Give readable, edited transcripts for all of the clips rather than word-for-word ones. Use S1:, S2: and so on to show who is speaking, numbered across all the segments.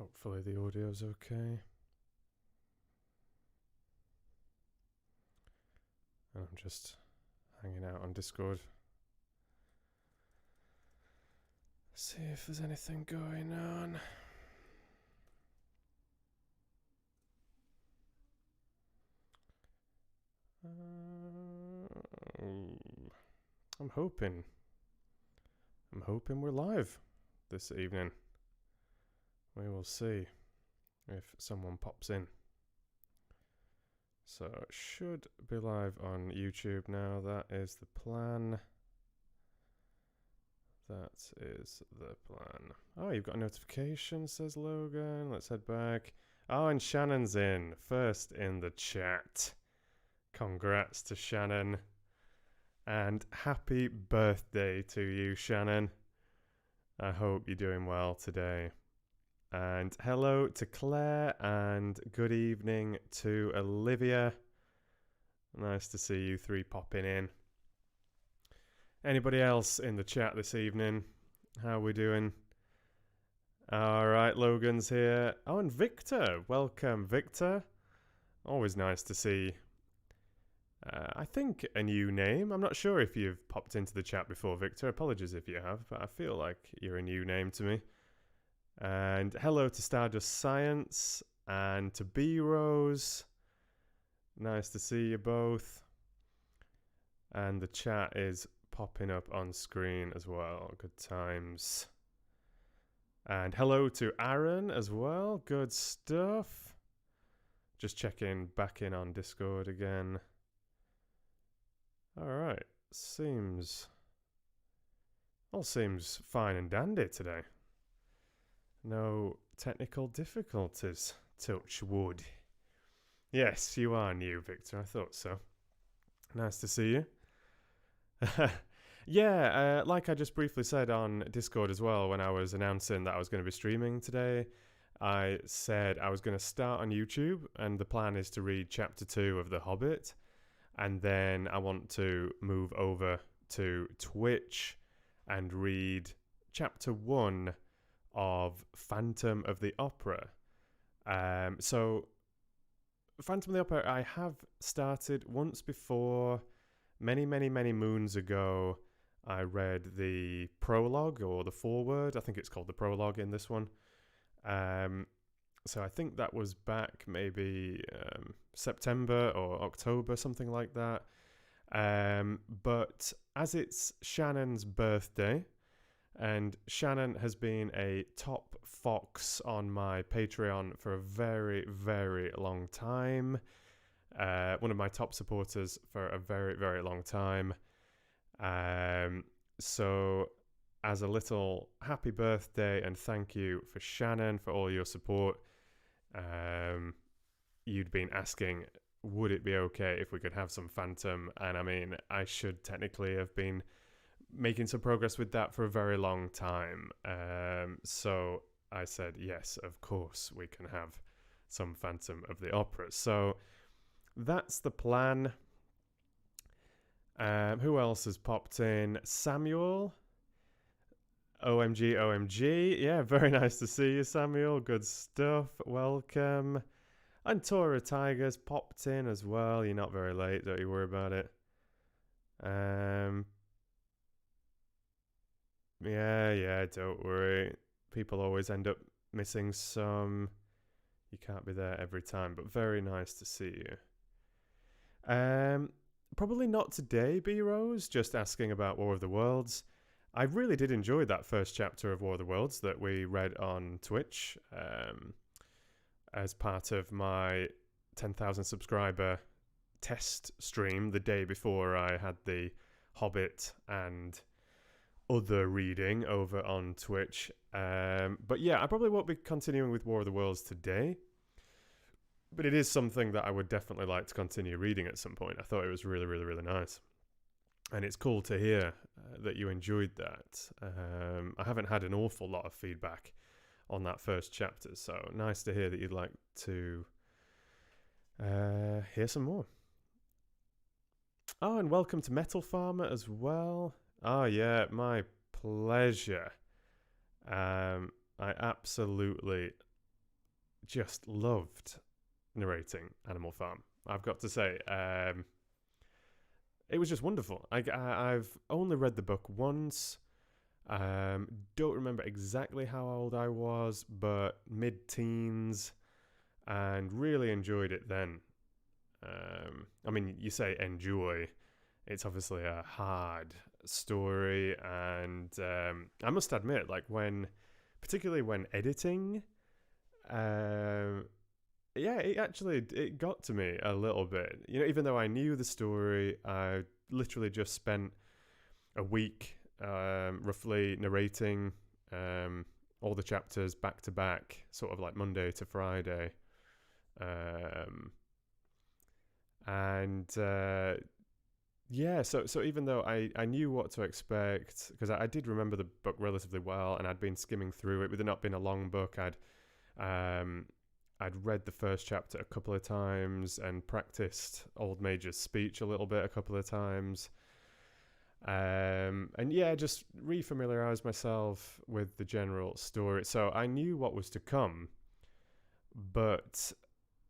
S1: Hopefully the audio's okay. And I'm just hanging out on Discord. See if there's anything going on. I'm hoping we're live this evening. We will see if someone pops in. So it should be live on YouTube now. That is the plan. That is the plan. Oh, you've got a notification, says Logan. Let's head back. Oh, and Shannon's in. First in the chat. Congrats to Shannon. And happy birthday to you, Shannon. I hope you're doing well today. And hello to Claire and good evening to Olivia. Nice to see you three popping in. Anybody else in the chat this evening? How are we doing? All right, Logan's here. Oh, and Victor. Welcome, Victor. Always nice to see, I think, a new name. I'm not sure if you've popped into the chat before, Victor. Apologies if you have, but I feel like you're a new name to me. And hello to Stardust Science and to B-Rose. Nice to see you both. And the chat is popping up on screen as well. Good times. And hello to Aaron as well. Good stuff. Just checking back in on Discord again. All right. All seems fine and dandy today. No technical difficulties. Touch wood. Yes, you are new, Victor. I thought so. Nice to see you. Yeah, like I just briefly said on Discord as well, when I was announcing that I was going to be streaming today, I said I was going to start on YouTube, and the plan is to read chapter 2 of The Hobbit, and then I want to move over to Twitch and read chapter 1 of Phantom of the Opera. So Phantom of the Opera I have started once before. Many moons ago, I read the prologue or the foreword. I think it's called the prologue in this one. So I think that was back maybe September or October, something like that. But as it's Shannon's birthday, and Shannon has been a top fox on my Patreon for a very, very long time. One of my top supporters for a very, very long time. So as a little happy birthday and thank you for Shannon for all your support, you'd been asking, would it be okay if we could have some Phantom? And I mean, I should technically have been making some progress with that for a very long time. So I said, yes, of course we can have some Phantom of the Opera. So that's the plan. Who else has popped in? Samuel. OMG. Yeah, very nice to see you, Samuel. Good stuff. Welcome. And Tora Tigers popped in as well. You're not very late. Don't you worry about it. Yeah, don't worry. People always end up missing some. You can't be there every time, but very nice to see you. Probably not today, B-Rose, just asking about War of the Worlds. I really did enjoy that first chapter of War of the Worlds that we read on Twitch as part of my 10,000 subscriber test stream the day before I had the Hobbit and other reading over on Twitch. But yeah, I probably won't be continuing with War of the Worlds today. But it is something that I would definitely like to continue reading at some point. I thought it was really, really, really nice. And it's cool to hear that you enjoyed that. I haven't had an awful lot of feedback on that first chapter, so nice to hear that you'd like to hear some more. Oh, and welcome to Metal Farmer as well. Oh, yeah, my pleasure. I absolutely just loved narrating Animal Farm. I've got to say, it was just wonderful. I've only read the book once. Don't remember exactly how old I was, but mid-teens, and really enjoyed it then. I mean, you say enjoy. It's obviously a hard story, and I must admit, like particularly when editing, yeah, it got to me a little bit. You know, even though I knew the story, I literally just spent a week roughly narrating all the chapters back to back, sort of like Monday to Friday. And yeah, so even though I knew what to expect, because I did remember the book relatively well, and I'd been skimming through it. With it not being a long book, I'd read the first chapter a couple of times and practiced Old Major's speech a little bit a couple of times. And yeah, just refamiliarized myself with the general story. So I knew what was to come, but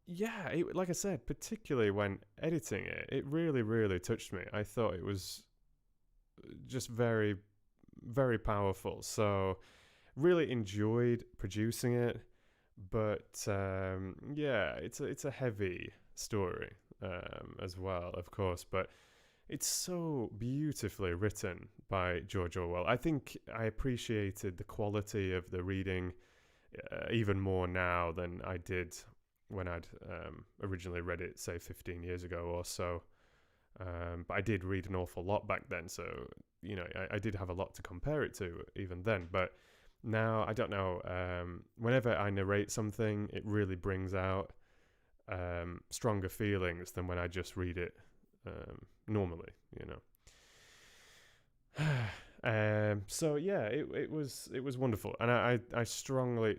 S1: yeah, like I said, particularly when editing it, it really, really touched me. I thought it was just very, very powerful. So really enjoyed producing it, but yeah, it's a heavy story as well, of course, but it's so beautifully written by George Orwell. I think I appreciated the quality of the reading even more now than I did when I'd originally read it, say 15 years ago or so. But I did read an awful lot back then, so you know I did have a lot to compare it to even then. But now I don't know. Whenever I narrate something, it really brings out stronger feelings than when I just read it normally, you know. So yeah, it was wonderful, and I strongly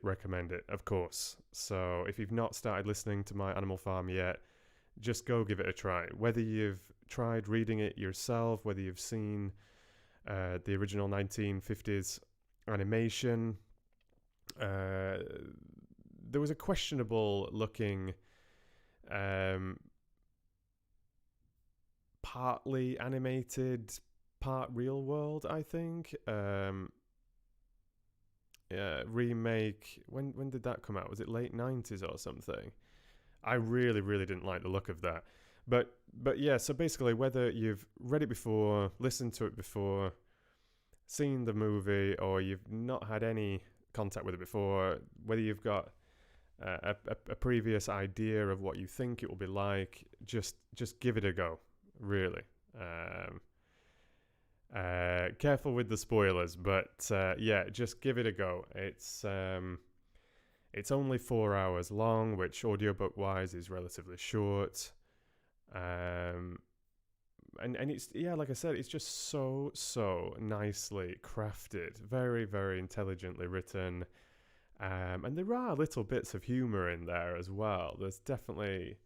S1: recommend it, of course. So if you've not started listening to my Animal Farm yet, just go give it a try. Whether you've tried reading it yourself, whether you've seen the original 1950s animation, there was a questionable looking partly animated, part real world, I think. Remake. When did that come out? Was it late 90s or something? I really, really didn't like the look of that. But yeah, so basically, whether you've read it before, listened to it before, seen the movie, or you've not had any contact with it before, whether you've got a previous idea of what you think it will be like, just give it a go, really. Careful with the spoilers, but yeah, just give it a go. It's only 4 hours long, which audiobook wise is relatively short. And it's, yeah, like I said, it's just so nicely crafted, very, very intelligently written. And there are little bits of humor in there as well. There's definitely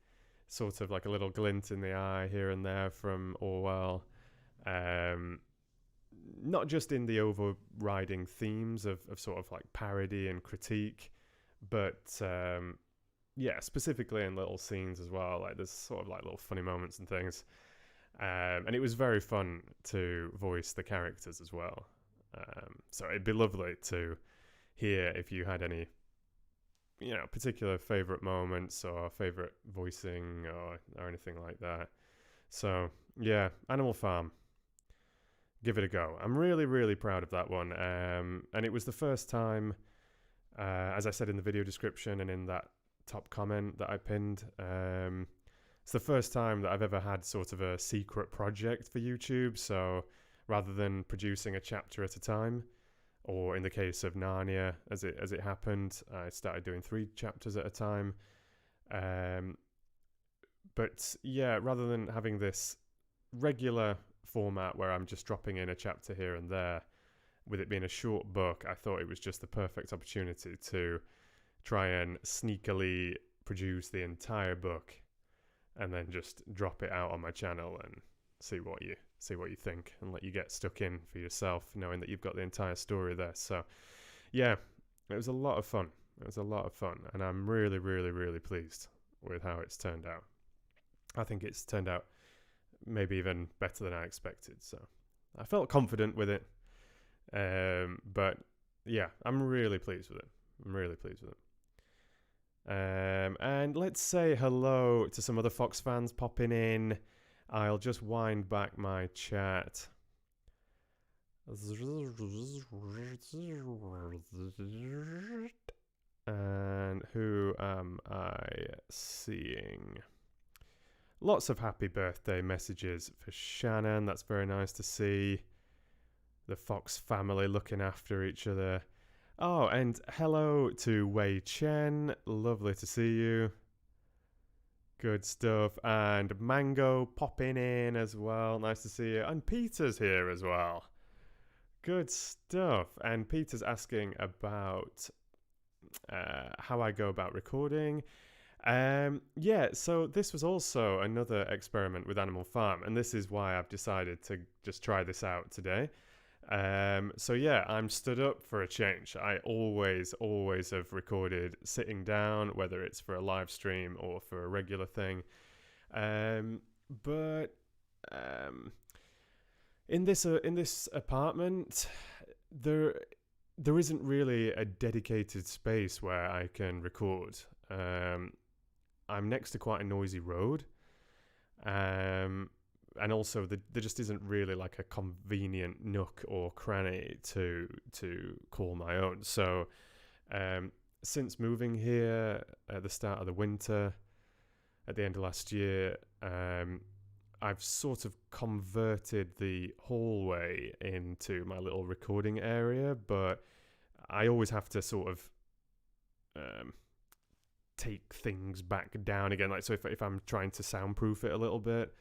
S1: sort of like a little glint in the eye here and there from Orwell. Not just in the overriding themes of sort of like parody and critique, but yeah, specifically in little scenes as well. Like there's sort of like little funny moments and things. And it was very fun to voice the characters as well. So it'd be lovely to hear if you had any, you know, particular favorite moments or favorite voicing or anything like that. So yeah, Animal Farm, give it a go. I'm really, really proud of that one. And it was the first time, as I said in the video description and in that top comment that I pinned, it's the first time that I've ever had sort of a secret project for YouTube. So rather than producing a chapter at a time, or in the case of Narnia, as it happened, I started doing 3 chapters at a time. But yeah, rather than having this regular format where I'm just dropping in a chapter here and there, with it being a short book, I thought it was just the perfect opportunity to try and sneakily produce the entire book and then just drop it out on my channel and see what you think, and let you get stuck in for yourself, knowing that you've got the entire story there. So yeah, it was a lot of fun. It was a lot of fun, and I'm really, really, really pleased with how it's turned out. I think it's turned out maybe even better than I expected. So I felt confident with it. But yeah, I'm really pleased with it. I'm really pleased with it. And let's say hello to some other Fox fans popping in. I'll just wind back my chat. And who am I seeing? Lots of happy birthday messages for Shannon. That's very nice to see. The Fox family looking after each other. Oh, and hello to Wei Chen. Lovely to see you. Good stuff. And Mango popping in as well. Nice to see you. And Peter's here as well. Good stuff. And Peter's asking about how I go about recording. Yeah, so this was also another experiment with Animal Farm, and this is why I've decided to just try this out today. So yeah, I'm stood up for a change. I always have recorded sitting down, whether it's for a live stream or for a regular thing. But in this apartment, there isn't really a dedicated space where I can record. I'm next to quite a noisy road. And also there just isn't really like a convenient nook or cranny to call my own. So since moving here at the start of the winter, at the end of last year, I've sort of converted the hallway into my little recording area, but I always have to sort of take things back down again. Like, so if I'm trying to soundproof it a little bit,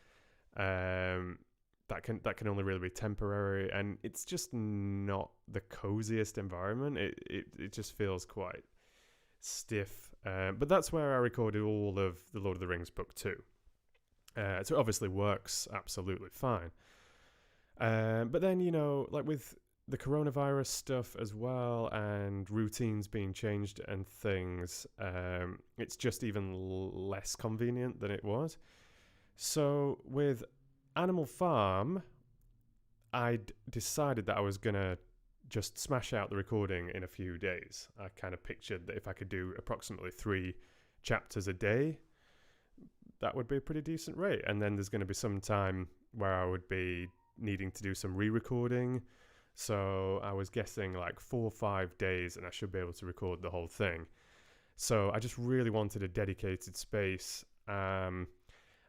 S1: that can only really be temporary, and it's just not the coziest environment. It just feels quite stiff. But that's where I recorded all of the Lord of the Rings book 2. So it obviously works absolutely fine. But then, you know, like with the coronavirus stuff as well, and routines being changed and things, it's just even less convenient than it was. So with Animal Farm, I'd decided that I was going to just smash out the recording in a few days. I kind of pictured that if I could do approximately 3 chapters a day, that would be a pretty decent rate. And then there's going to be some time where I would be needing to do some re-recording. So I was guessing like 4 or 5 days and I should be able to record the whole thing. So I just really wanted a dedicated space.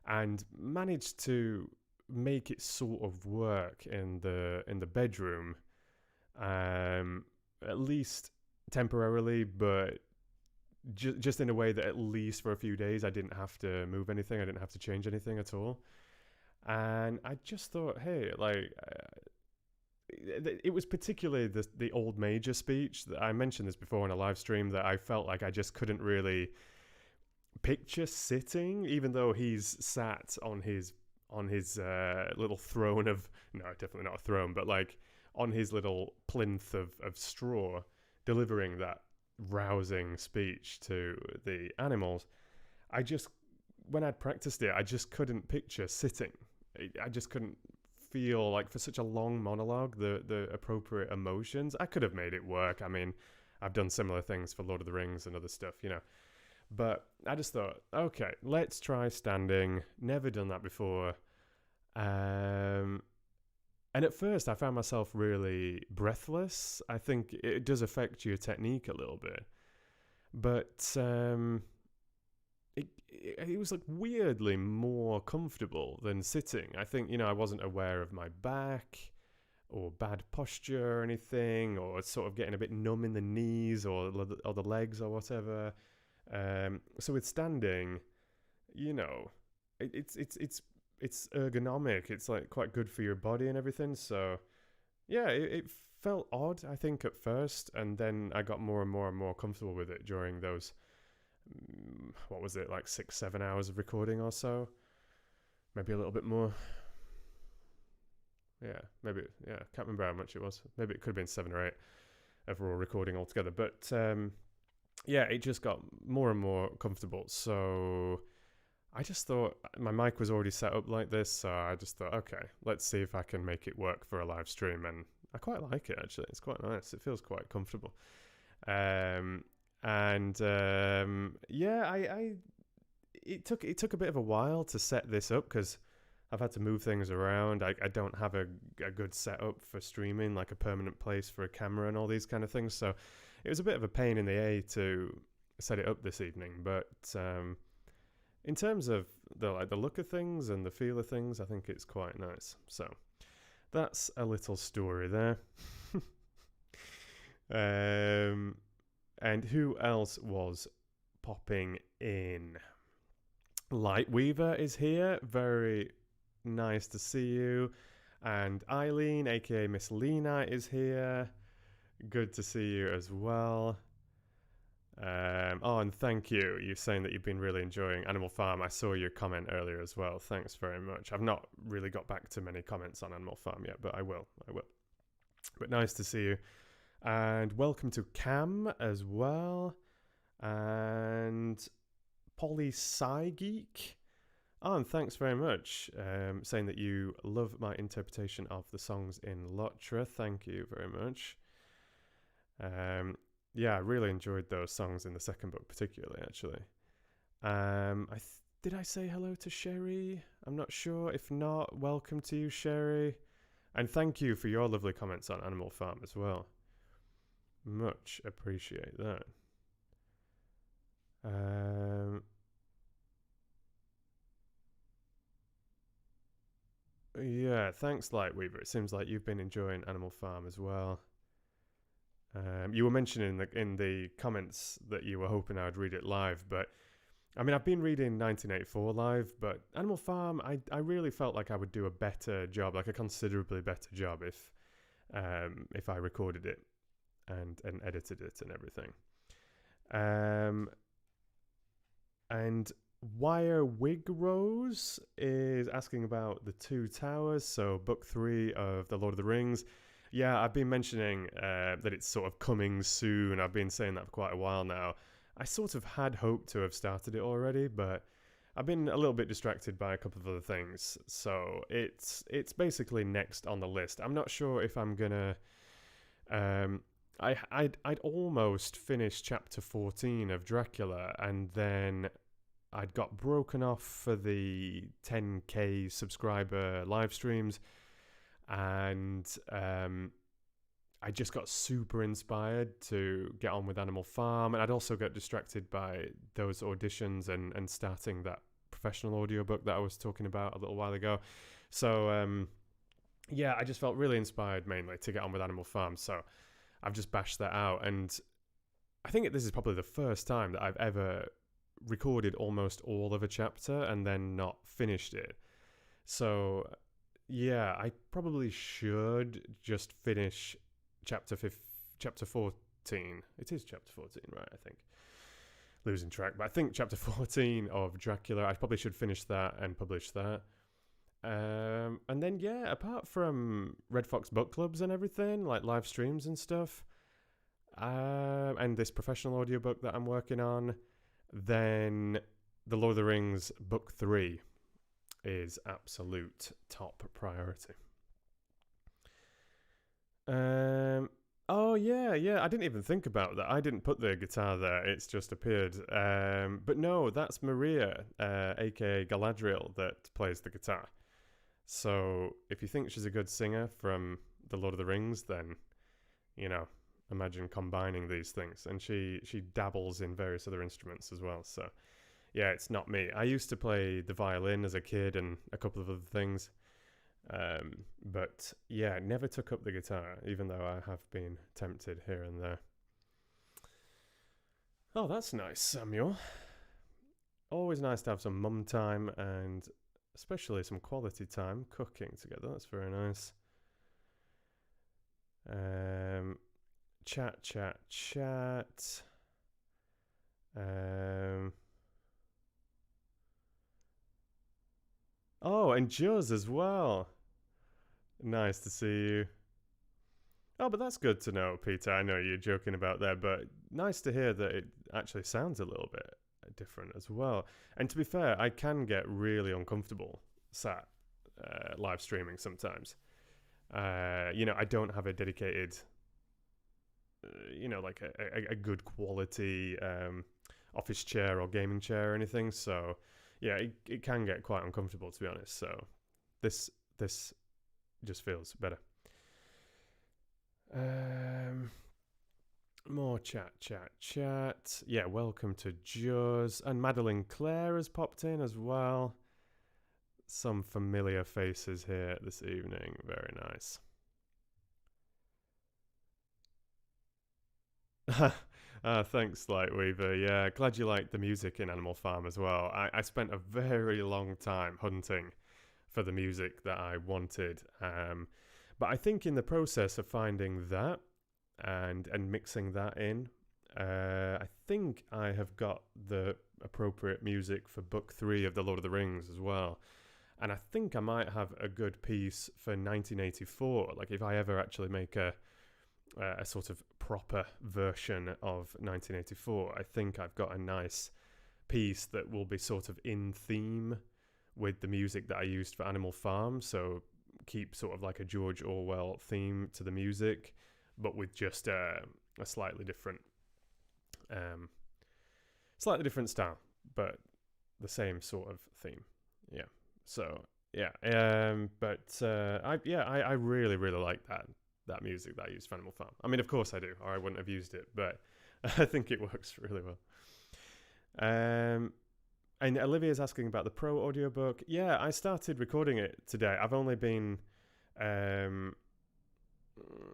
S1: And managed to make it sort of work in the bedroom, at least temporarily, but just in a way that at least for a few days I didn't have to move anything, I didn't have to change anything at all. And I just thought, hey, like, it was particularly the old major speech that I mentioned this before in a live stream, that I felt like I just couldn't really picture sitting, even though he's sat on his little throne of, no, definitely not a throne, but like on his little plinth of straw, delivering that rousing speech to the animals. When I'd practiced it, I just couldn't picture sitting. I just couldn't feel like, for such a long monologue, the appropriate emotions. I could have made it work. I mean, I've done similar things for Lord of the Rings and other stuff, you know. But I just thought, okay, let's try standing. Never done that before. And at first I found myself really breathless. I think it does affect your technique a little bit. But it was like weirdly more comfortable than sitting. I think, you know, I wasn't aware of my back or bad posture or anything, or sort of getting a bit numb in the knees or the legs or whatever. So with standing, you know, it's ergonomic. It's like quite good for your body and everything. So yeah, it felt odd, I think, at first, and then I got more and more comfortable with it during those, what was it, like 6-7 hours of recording or so, maybe a little bit more. Yeah, maybe, yeah, can't remember how much it was. Maybe it could have been 7 or 8 overall recording altogether. But yeah, it just got more and more comfortable. So I just thought my mic was already set up like this, so I just thought, okay, let's see if I can make it work for a live stream. And I quite like it, actually. It's quite nice. It feels quite comfortable. Yeah, I it took a bit of a while to set this up because I've had to move things around. I don't have a good setup for streaming, like a permanent place for a camera and all these kind of things. So it was a bit of a pain in the A to set it up this evening. But in terms of the look of things and the feel of things, I think it's quite nice. So that's a little story there. And who else was popping in? Lightweaver is here. Very nice to see you. And Eileen, aka Miss Lena, is here. Good to see you as well. And thank you. You're saying that you've been really enjoying Animal Farm. I saw your comment earlier as well. Thanks very much. I've not really got back to many comments on Animal Farm yet, but I will. But nice to see you. And welcome to Cam as well. And Polly Psygeek. Oh, and thanks very much. Saying that you love my interpretation of the songs in Lotra. Thank you very much. Yeah, I really enjoyed those songs in the second book, particularly, actually. Did I say hello to Sherry? I'm not sure. If not, welcome to you, Sherry. And thank you for your lovely comments on Animal Farm as well. Much appreciate that. Yeah, thanks, Lightweaver. It seems like you've been enjoying Animal Farm as well. You were mentioning in the comments that you were hoping I'd read it live, but I mean, I've been reading 1984 live, but Animal Farm, I really felt like I would do a better job, like a considerably better job, if I recorded it and edited it and everything. And Wire Wig Rose is asking about the Two Towers, so book 3 of The Lord of the Rings. Yeah, I've been mentioning that it's sort of coming soon. I've been saying that for quite a while now. I sort of had hoped to have started it already, but I've been a little bit distracted by a couple of other things. So it's basically next on the list. I'm not sure if I'm gonna. I'd almost finished chapter 14 of Dracula, and then I'd got broken off for the 10k subscriber live streams, and I just got super inspired to get on with Animal Farm, and I'd also got distracted by those auditions and starting that professional audiobook that I was talking about a little while ago. So yeah, I just felt really inspired mainly to get on with Animal Farm, so I've just bashed that out. And I think this is probably the first time that I've ever recorded almost all of a chapter and then not finished it. So yeah, I probably should just finish chapter 14. It is chapter 14, right? I think. Losing track. But I think chapter 14 of Dracula, I probably should finish that and publish that. And then, yeah, apart from Red Fox book clubs and everything, like live streams and stuff, and this professional audiobook that I'm working on, then The Lord of the Rings book 3 is absolute top priority. Oh yeah, I didn't even think about that. I didn't put the guitar there, it's just appeared. But no, that's Maria, aka Galadriel, that plays the guitar. So if you think she's a good singer from The Lord of the Rings, then, you know, imagine combining these things. And she dabbles in various other instruments as well. So yeah, it's not me. I used to play the violin as a kid and a couple of other things. But yeah, never took up the guitar, even though I have been tempted here and there. Oh, that's nice, Samuel. Always nice to have some mum time and especially some quality time cooking together. That's very nice. Chat. Oh, and Juz as well. Nice to see you. Oh, but that's good to know, Peter. I know you're joking about that, but nice to hear that it actually sounds a little bit different as well. And to be fair, I can get really uncomfortable sat live streaming sometimes. I don't have a dedicated, like a good quality office chair or gaming chair or anything. So, yeah, it can get quite uncomfortable, to be honest. So, this just feels better. More chat. Yeah, welcome to Juz. And Madeline Clare has popped in as well. Some familiar faces here this evening. Very nice. Thanks, Lightweaver. Yeah, glad you liked the music in Animal Farm as well. I spent a very long time hunting for the music that I wanted. But I think in the process of finding that and mixing that in, I think I have got the appropriate music for book 3 of The Lord of the Rings as well. And I think I might have a good piece for 1984. Like if I ever actually make a sort of proper version of 1984, I think I've got a nice piece that will be sort of in theme with the music that I used for Animal Farm. So keep sort of like a George Orwell theme to the music, but with just a slightly different style, but the same sort of theme. Yeah. So yeah. I really like that music that I used for Animal Farm. I mean, of course I do, or I wouldn't have used it, but I think it works really well. And Olivia's asking about the Pro audiobook. Yeah, I started recording it today. I've only been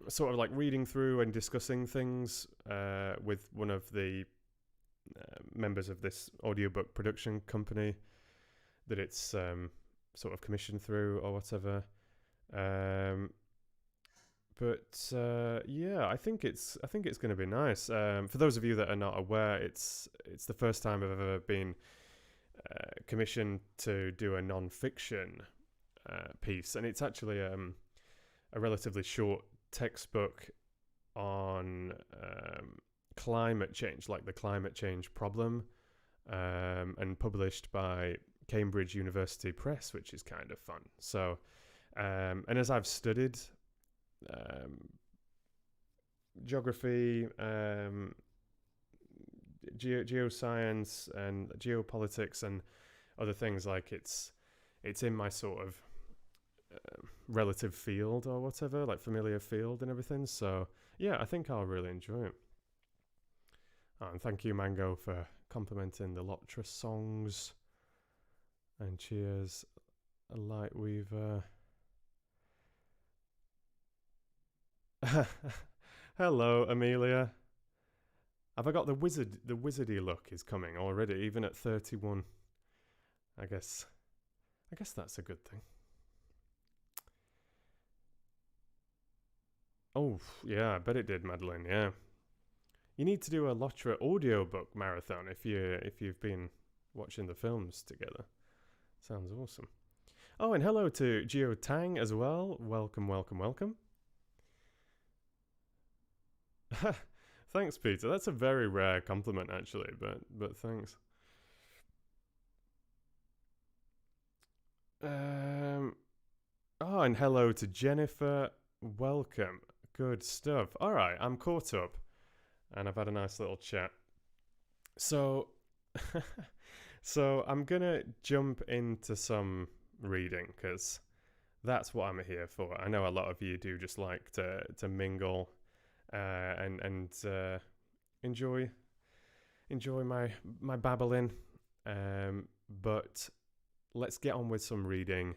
S1: sort of like reading through and discussing things with one of the members of this audiobook production company that it's sort of commissioned through or whatever. Yeah, I think it's going to be nice. For those of you that are not aware, it's the first time I've ever been commissioned to do a non-fiction piece, and it's actually a relatively short textbook on climate change, like the climate change problem, and published by Cambridge University Press, which is kind of fun. So, and as I've studied geography, geoscience, and geopolitics, and other things, like it's in my sort of relative field or whatever, like familiar field and everything. So yeah, I think I'll really enjoy it. Oh, and thank you, Mango, for complimenting the Lotra songs. And cheers, Lightweaver. Hello, Amelia. Have I got the wizardy look is coming already, even at 31. I guess that's a good thing. Oh, yeah, I bet it did, Madeline, yeah. You need to do a Lotra audiobook marathon if you've been watching the films together. Sounds awesome. Oh, and hello to Geo Tang as well. Welcome. Thanks, Peter. That's a very rare compliment, actually, but thanks. Oh, and hello to Jennifer. Welcome. Good stuff. All right, I'm caught up, and I've had a nice little chat. So, so I'm gonna jump into some reading because that's what I'm here for. I know a lot of you do just like to mingle and enjoy my babbling. But let's get on with some reading.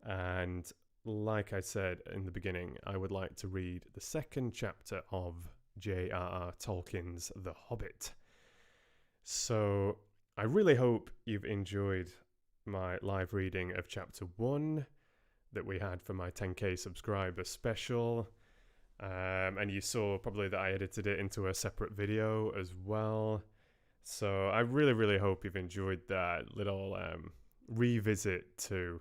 S1: And like I said in the beginning, I would like to read the second chapter of J.R.R. Tolkien's The Hobbit. So I really hope you've enjoyed my live reading of chapter 1 that we had for my 10k subscriber special. And you saw probably that I edited it into a separate video as well. So I really hope you've enjoyed that little revisit to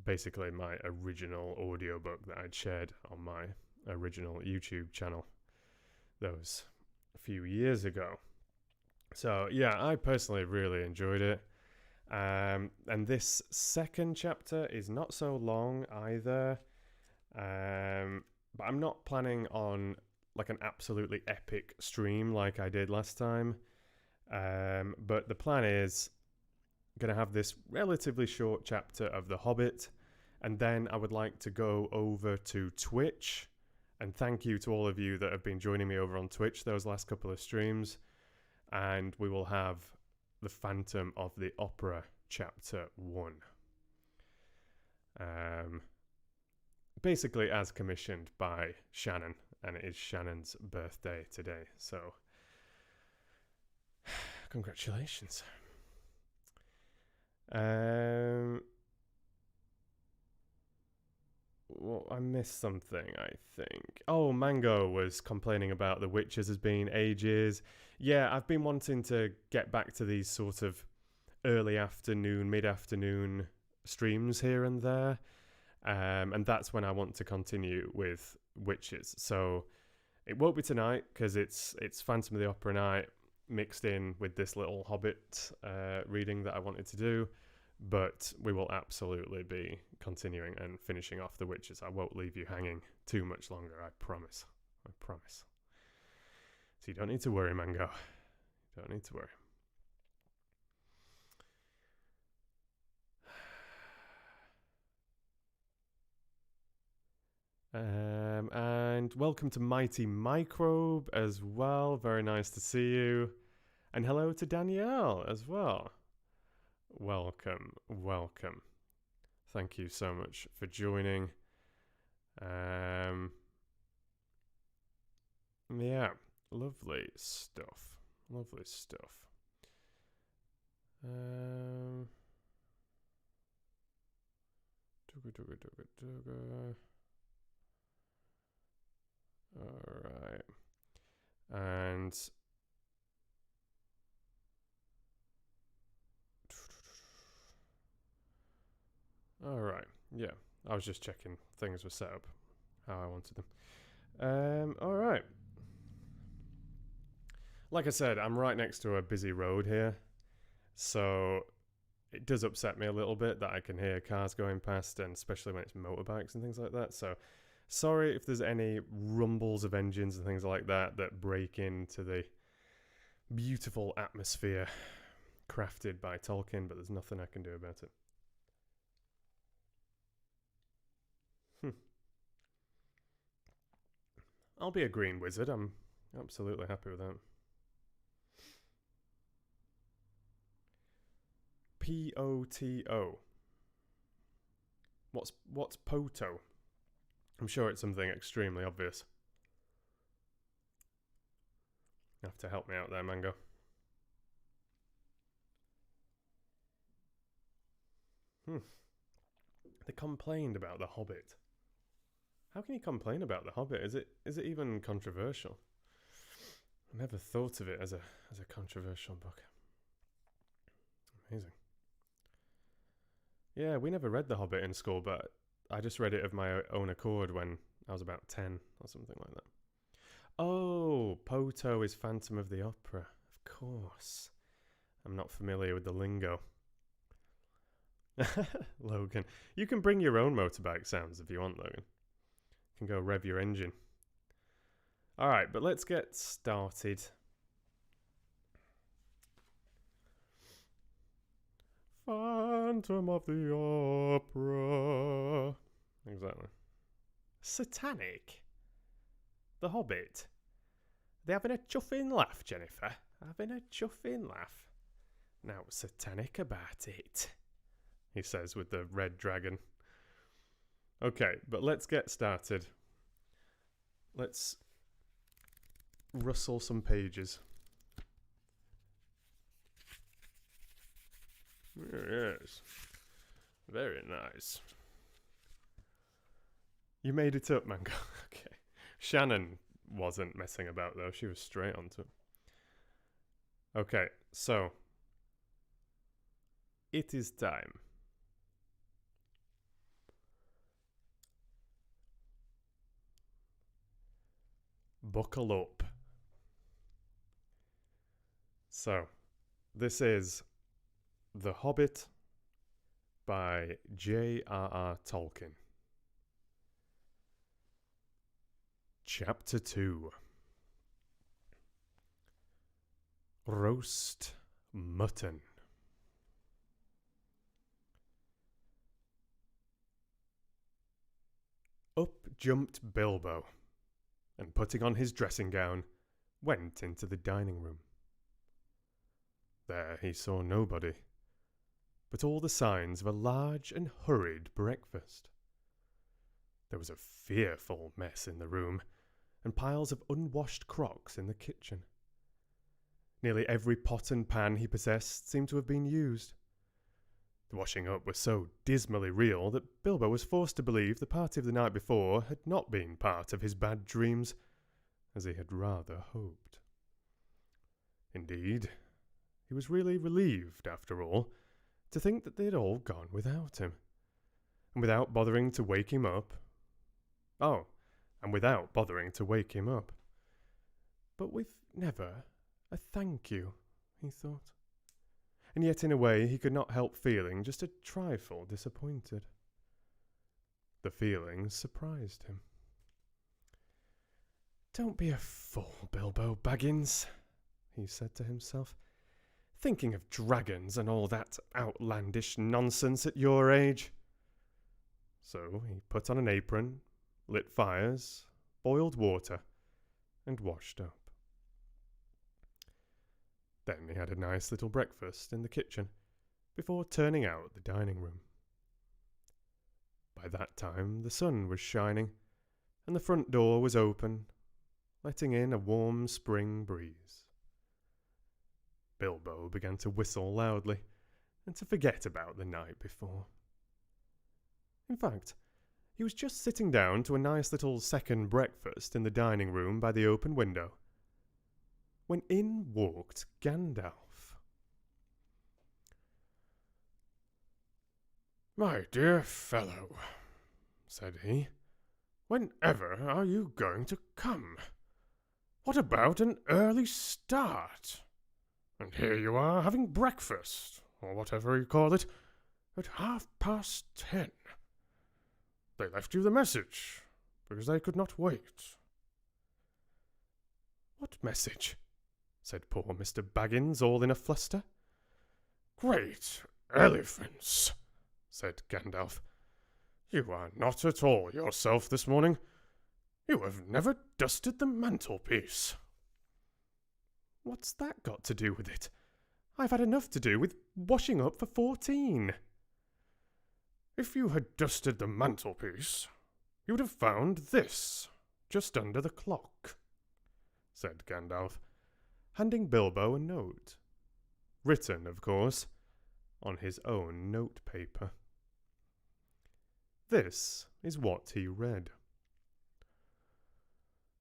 S1: basically my original audiobook that I'd shared on my original YouTube channel those few years ago. So yeah, I personally really enjoyed it. And this second chapter is not so long either. But I'm not planning on like an absolutely epic stream like I did last time. But the plan is going to have this relatively short chapter of The Hobbit, and then I would like to go over to Twitch. And thank you to all of you that have been joining me over on Twitch those last couple of streams. And we will have The Phantom of the Opera chapter 1. Basically as commissioned by Shannon, and it is Shannon's birthday today, so congratulations. Well, I missed something, I think. Oh, Mango was complaining about The Witches as being ages. Yeah, I've been wanting to get back to these sort of early afternoon, mid-afternoon streams here and there. And that's when I want to continue with Witches. So it won't be tonight because it's Phantom of the Opera night mixed in with this little Hobbit reading that I wanted to do. But we will absolutely be continuing and finishing off The Witches. I won't leave you hanging too much longer, I promise. I promise. So you don't need to worry, Mango. You don't need to worry. And welcome to Mighty Microbe as well. Very nice to see you. And hello to Danielle as well. Welcome, welcome. Thank you so much for joining. Yeah, lovely stuff. Lovely stuff. All right. And all right. Yeah, I was just checking things were set up how I wanted them. All right. Like I said, I'm right next to a busy road here, so it does upset me a little bit that I can hear cars going past, and especially when it's motorbikes and things like that. So sorry if there's any rumbles of engines and things like that that break into the beautiful atmosphere crafted by Tolkien, but there's nothing I can do about it. I'll be a green wizard. I'm absolutely happy with that. P-O-T-O. What's Poto? I'm sure it's something extremely obvious. You have to help me out there, Mango. They complained about The Hobbit. How can you complain about The Hobbit? Is it even controversial? I never thought of it as a controversial book. Amazing. Yeah, we never read The Hobbit in school, but I just read it of my own accord when I was about 10 or something like that. Oh, Poto is Phantom of the Opera. Of course. I'm not familiar with the lingo. Logan. You can bring your own motorbike sounds if you want, Logan. You can go rev your engine. Alright, but let's get started. Phantom of the Opera. Exactly. Satanic? The Hobbit? They're having a chuffing laugh, Jennifer. Having a chuffing laugh. Now satanic about it, he says with the red dragon. Okay, but let's get started. Let's rustle some pages. Yes. Very nice. You made it up, Mango. Okay. Shannon wasn't messing about, though. She was straight onto it. Okay, so. It is time. Buckle up. So, this is The Hobbit by J.R.R. Tolkien. Chapter 2. Roast Mutton. Up jumped Bilbo, and putting on his dressing gown, went into the dining room. There he saw nobody, but all the signs of a large and hurried breakfast. There was a fearful mess in the room, and piles of unwashed crocks in the kitchen. Nearly every pot and pan he possessed seemed to have been used. The washing up was so dismally real that Bilbo was forced to believe the party of the night before had not been part of his bad dreams, as he had rather hoped. Indeed, he was really relieved, after all, to think that they had all gone without him, and without bothering to wake him up. Oh, and without bothering to wake him up. But with never a thank you, he thought. And yet in a way he could not help feeling just a trifle disappointed. The feeling surprised him. "Don't be a fool, Bilbo Baggins," he said to himself. "Thinking of dragons and all that outlandish nonsense at your age." So he put on an apron, lit fires, boiled water, and washed up. Then he had a nice little breakfast in the kitchen, before turning out the dining room. By that time the sun was shining, and the front door was open, letting in a warm spring breeze. Bilbo began to whistle loudly, and to forget about the night before. In fact, he was just sitting down to a nice little second breakfast in the dining room by the open window, when in walked Gandalf. "My dear fellow," said he, "whenever are you going to come? What about an early start? And here you are having breakfast, or whatever you call it, at 10:30. They left you the message, because they could not wait." "What message?" said poor Mr. Baggins, all in a fluster. "Great elephants," said Gandalf. "You are not at all yourself this morning. You have never dusted the mantelpiece." "What's that got to do with it? I've had enough to do with washing up for 14.
S2: "If you had dusted the mantelpiece, you would have found this just under the clock," said Gandalf,
S1: handing Bilbo a note, written, of course, on his own notepaper. This is what he read.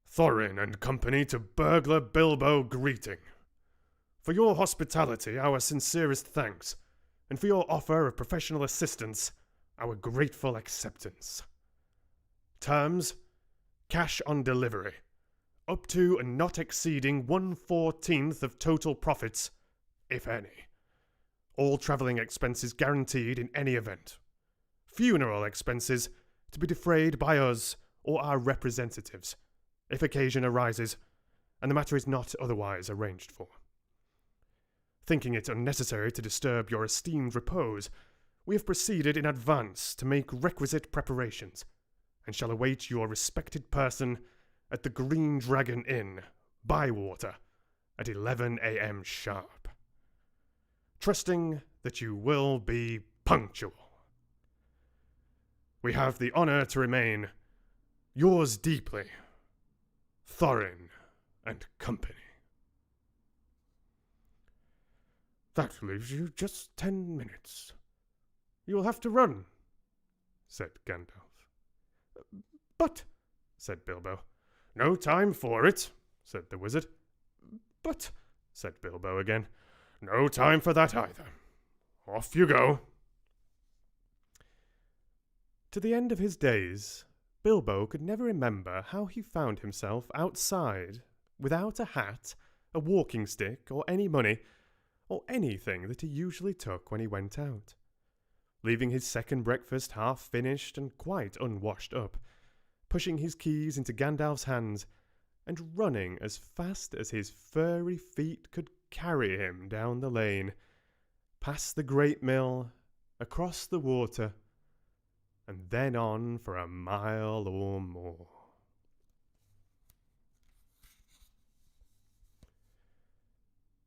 S2: "Thorin and company to burglar Bilbo greeting. For your hospitality, our sincerest thanks, and for your offer of professional assistance, our grateful acceptance. Terms: cash on delivery, up to and not exceeding 1/14 of total profits, if any. All travelling expenses guaranteed in any event. Funeral expenses to be defrayed by us or our representatives, if occasion arises, and the matter is not otherwise arranged for. Thinking it unnecessary to disturb your esteemed repose, we have proceeded in advance to make requisite preparations, and shall await your respected person at the Green Dragon Inn, Bywater, at 11 a.m. sharp. Trusting that you will be punctual. We have the honour to remain yours deeply, Thorin and company." "That leaves you just 10 minutes. You will have to run," said Gandalf.
S1: "But,"
S2: said Bilbo. "No time for it," said the wizard.
S1: "But,"
S2: said Bilbo again. "No time for that either. Off you go."
S1: To the end of his days, Bilbo could never remember how he found himself outside, without a hat, a walking stick, or any money, or anything that he usually took when he went out, leaving his second breakfast half finished and quite unwashed up, pushing his keys into Gandalf's hands, and running as fast as his furry feet could carry him down the lane, past the great mill, across the water, and then on for a mile or more.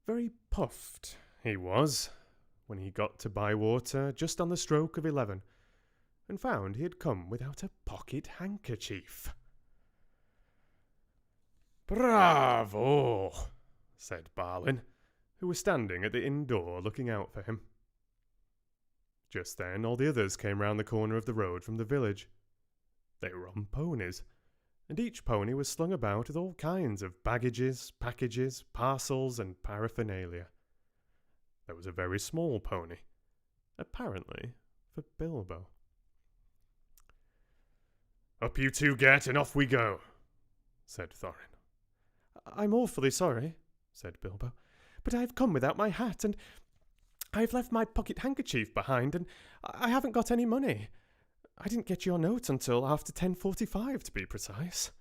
S1: Very puffed he was when he got to Bywater just on the stroke of 11, and found he had come without a pocket handkerchief. "Bravo!" said Balin, who was standing at the inn door looking out for him. Just then all the others came round the corner of the road from the village. They were on ponies, and each pony was slung about with all kinds of baggages, packages, parcels, and paraphernalia. There was a very small pony, apparently for Bilbo. "Up you two get, and off we go," said Thorin. "I'm awfully sorry," said Bilbo, "but I've come without my hat, and I've left my pocket handkerchief behind, and I haven't got any money. I didn't get your note until after 10:45, to be precise."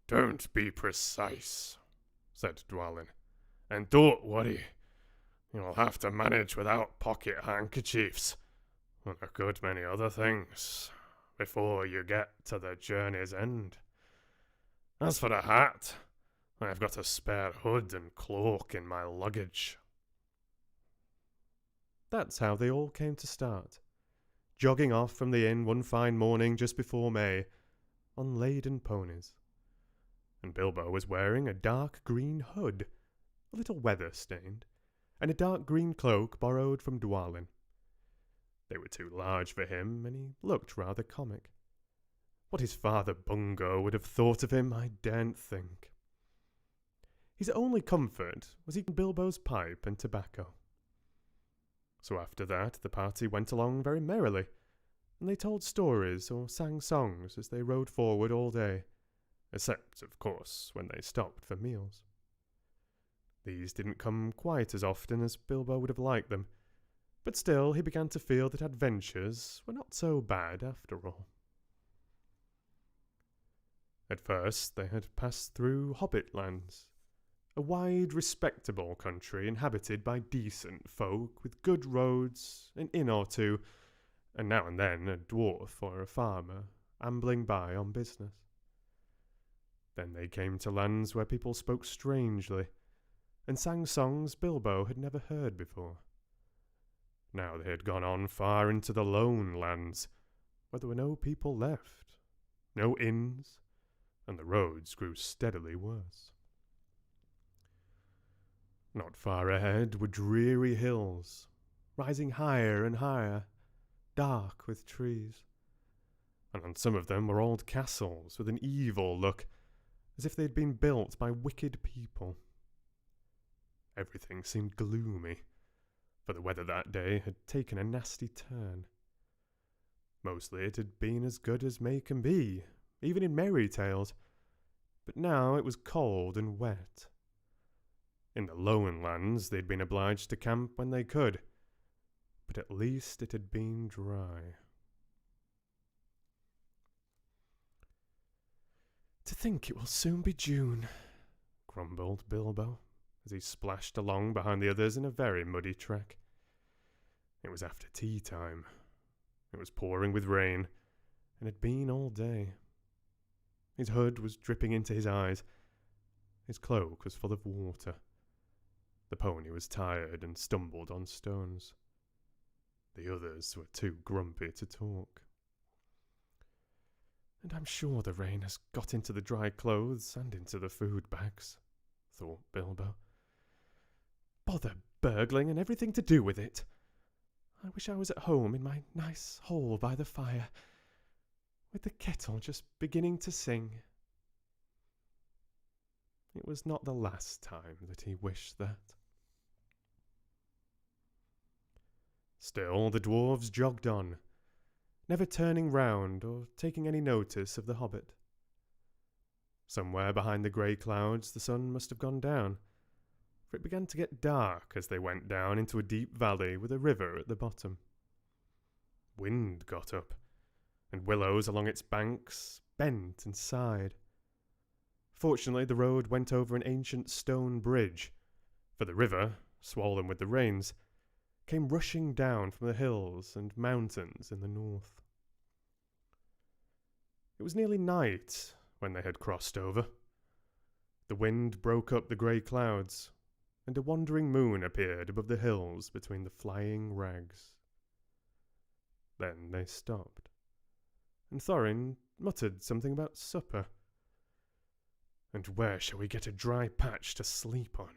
S2: "Don't be precise," said Dwalin, "and don't worry. You'll have to manage without pocket handkerchiefs, and a good many other things, before you get to the journey's end. As for a hat, I've got a spare hood and cloak in my luggage."
S1: That's how they all came to start, jogging off from the inn one fine morning just before May, on laden ponies. And Bilbo was wearing a dark green hood, a little weather-stained, and a dark green cloak borrowed from Dwalin. They were too large for him, and he looked rather comic. What his father Bungo would have thought of him, I daren't think. His only comfort was eating Bilbo's pipe and tobacco. So after that the party went along very merrily, and they told stories or sang songs as they rode forward all day, except, of course, when they stopped for meals. These didn't come quite as often as Bilbo would have liked them, but still he began to feel that adventures were not so bad after all. At first they had passed through Hobbit lands, a wide, respectable country inhabited by decent folk with good roads, an inn or two, and now and then a dwarf or a farmer ambling by on business. Then they came to lands where people spoke strangely, and sang songs Bilbo had never heard before. Now they had gone on far into the lone lands, where there were no people left, no inns, and the roads grew steadily worse. Not far ahead were dreary hills, rising higher and higher, dark with trees, and on some of them were old castles with an evil look, as if they had been built by wicked people. Everything seemed gloomy, for the weather that day had taken a nasty turn. Mostly it had been as good as May can be, even in merry tales, but now it was cold and wet. In the lone lands they'd been obliged to camp when they could, but at least it had been dry. "To think it will soon be June," grumbled Bilbo, as he splashed along behind the others in a very muddy trek. It was after tea time. It was pouring with rain, and had been all day. His hood was dripping into his eyes. His cloak was full of water. The pony was tired and stumbled on stones. The others were too grumpy to talk. "And I'm sure the rain has got into the dry clothes and into the food bags," thought Bilbo. "Bother burgling and everything to do with it. I wish I was at home in my nice hole by the fire, with the kettle just beginning to sing." It was not the last time that he wished that. Still the dwarves jogged on, never turning round or taking any notice of the Hobbit. Somewhere behind the grey clouds the sun must have gone down, for it began to get dark as they went down into a deep valley with a river at the bottom. Wind got up, and willows along its banks bent and sighed. Fortunately, the road went over an ancient stone bridge, for the river, swollen with the rains, came rushing down from the hills and mountains in the north. It was nearly night when they had crossed over. The wind broke up the grey clouds, and a wandering moon appeared above the hills between the flying rags. Then they stopped, and Thorin muttered something about supper. "And where shall we get a dry patch to sleep on?"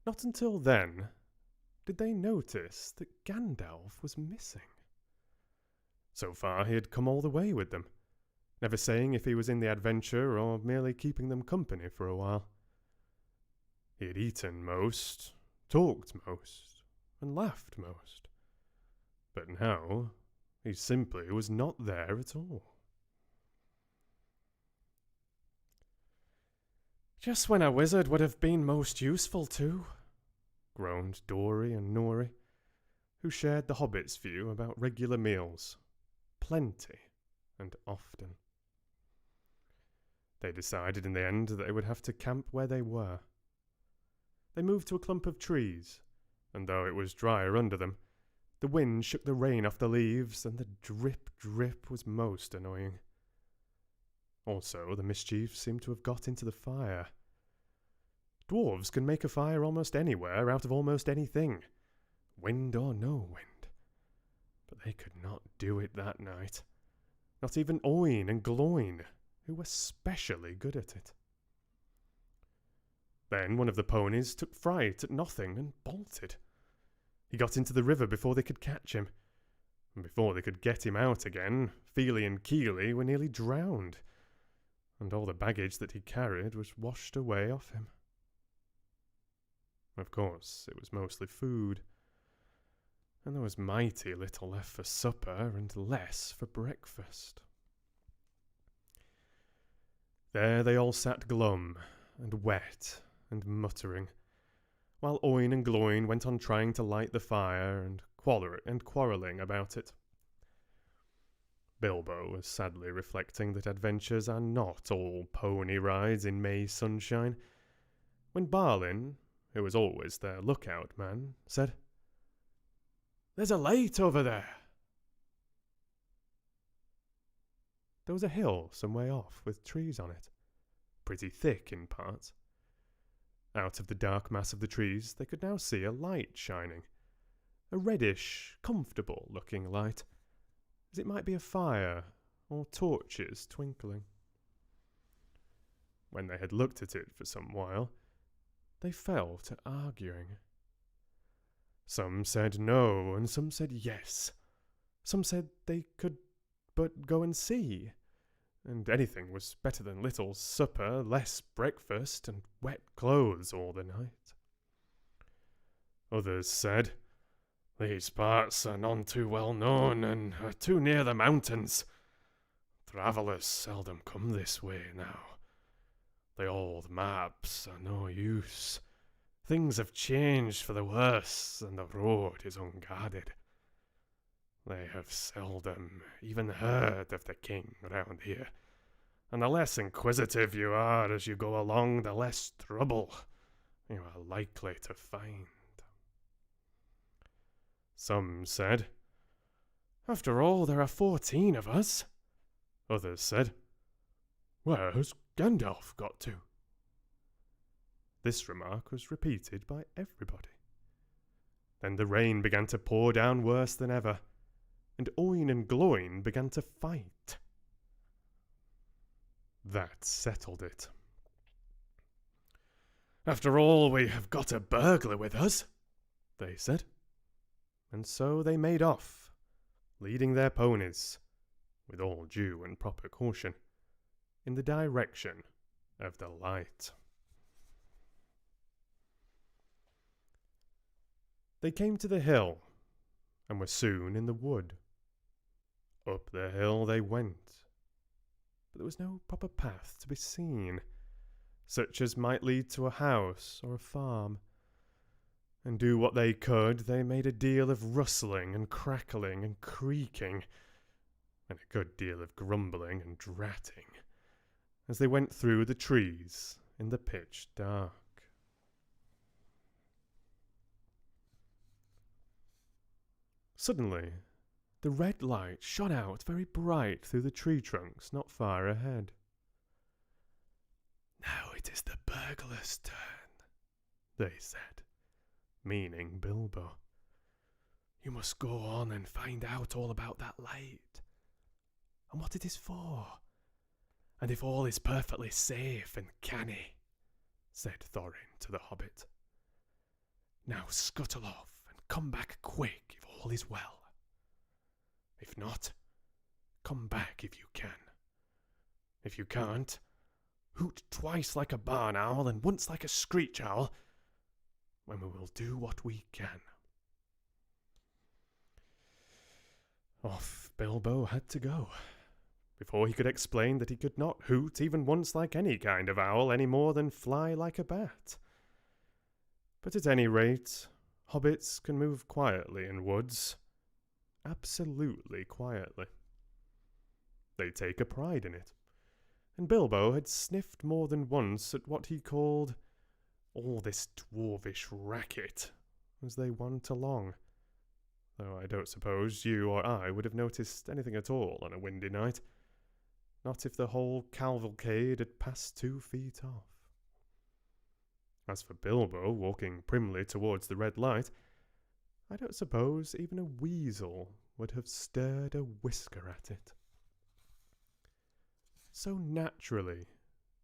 S1: Not until then did they notice that Gandalf was missing. So far he had come all the way with them, never saying if he was in the adventure or merely keeping them company for a while. He had eaten most, talked most, and laughed most. But now he simply was not there at all. "Just when a wizard would have been most useful too," groaned Dory and Nori, who shared the Hobbit's view about regular meals, plenty and often. They decided in the end that they would have to camp where they were. They moved to a clump of trees, and though it was drier under them, the wind shook the rain off the leaves, and the drip was most annoying. Also, the mischief seemed to have got into the fire. Dwarves can make a fire almost anywhere out of almost anything, wind or no wind. But they could not do it that night. Not even Oin and Gloin, who were specially good at it. Then one of the ponies took fright at nothing and bolted. He got into the river before they could catch him, and before they could get him out again, Feely and Keely were nearly drowned, and all the baggage that he carried was washed away off him. Of course, it was mostly food, and there was mighty little left for supper and less for breakfast. There they all sat glum and wet and muttering, while Oin and Gloin went on trying to light the fire and quarrelling about it. Bilbo was sadly reflecting that adventures are not all pony rides in May sunshine, when Balin, who was always their lookout man, said, "There's a light over there." There was a hill some way off with trees on it, pretty thick in parts. Out of the dark mass of the trees they could now see a light shining, a reddish, comfortable-looking light, as it might be a fire or torches twinkling. When they had looked at it for some while, they fell to arguing. Some said no, and some said yes. Some said they could but go and see, and anything was better than little supper, less breakfast, and wet clothes all the night. Others said, "These parts are none too well known, and are too near the mountains. Travellers seldom come this way now. The old maps are no use. Things have changed for the worse, and the road is unguarded. They have seldom even heard of the king round here, and the less inquisitive you are as you go along, the less trouble you are likely to find." Some said, "After all, there are 14 of us." Others said, "Where has Gandalf got to?" This remark was repeated by everybody. Then the rain began to pour down worse than ever, and Oin and Gloin began to fight. That settled it. "After all, we have got a burglar with us," they said. And so they made off, leading their ponies, with all due and proper caution, in the direction of the light. They came to the hill, and were soon in the wood. Up the hill they went, but there was no proper path to be seen, such as might lead to a house or a farm. And do what they could, they made a deal of rustling and crackling and creaking, and a good deal of grumbling and dratting, as they went through the trees in the pitch dark. Suddenly, the red light shone out very bright through the tree trunks not far ahead. "Now it is the burglar's turn," they said, meaning Bilbo. "You must go on and find out all about that light, and what it is for, and if all is perfectly safe and canny," said Thorin to the hobbit. "Now scuttle off and come back quick if all is well. If not, come back if you can. If you can't, hoot twice like a barn owl and once like a screech owl, when we will do what we can." Off Bilbo had to go, before he could explain that he could not hoot even once like any kind of owl any more than fly like a bat. But at any rate, hobbits can move quietly in woods. Absolutely quietly. They take a pride in it, and Bilbo had sniffed more than once at what he called all this dwarvish racket as they went along, though I don't suppose you or I would have noticed anything at all on a windy night, not if the whole cavalcade had passed 2 feet off. As for Bilbo walking primly towards the red light, I don't suppose even a weasel would have stirred a whisker at it. So naturally,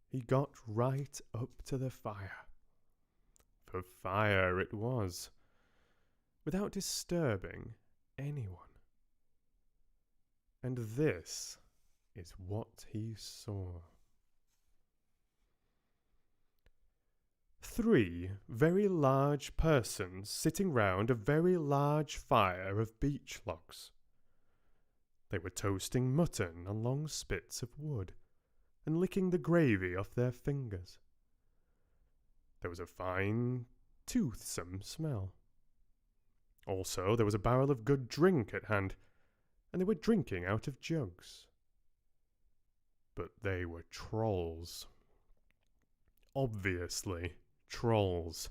S1: he got right up to the fire. For fire it was, without disturbing anyone. And this is what he saw. 3 very large persons sitting round a very large fire of beech logs. They were toasting mutton on long spits of wood, and licking the gravy off their fingers. There was a fine, toothsome smell. Also, there was a barrel of good drink at hand, and they were drinking out of jugs. But they were trolls. Obviously trolls.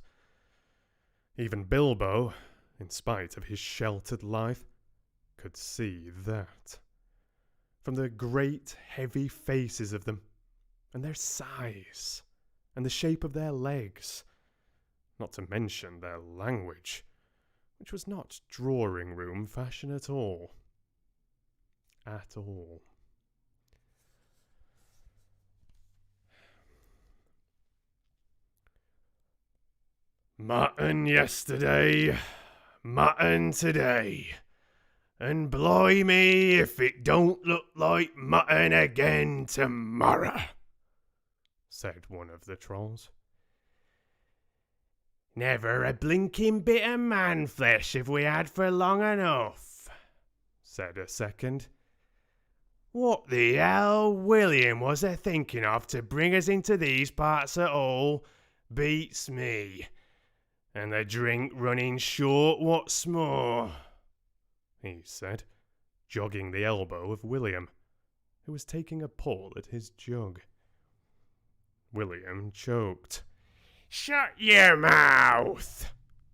S1: Even Bilbo, in spite of his sheltered life, could see that. From the great heavy faces of them, and their size, and the shape of their legs, not to mention their language, which was not drawing-room fashion at all. At all. "Mutton yesterday, mutton today, and blimey if it don't look like mutton again tomorrow," said one of the trolls. "Never a blinking bit of man flesh have we had for long enough," said a second. "What the hell William was a thinking of to bring us into these parts at all beats me. And the drink running short what's more," he said, jogging the elbow of William, who was taking a pull at his jug. William choked. "Shut your mouth,"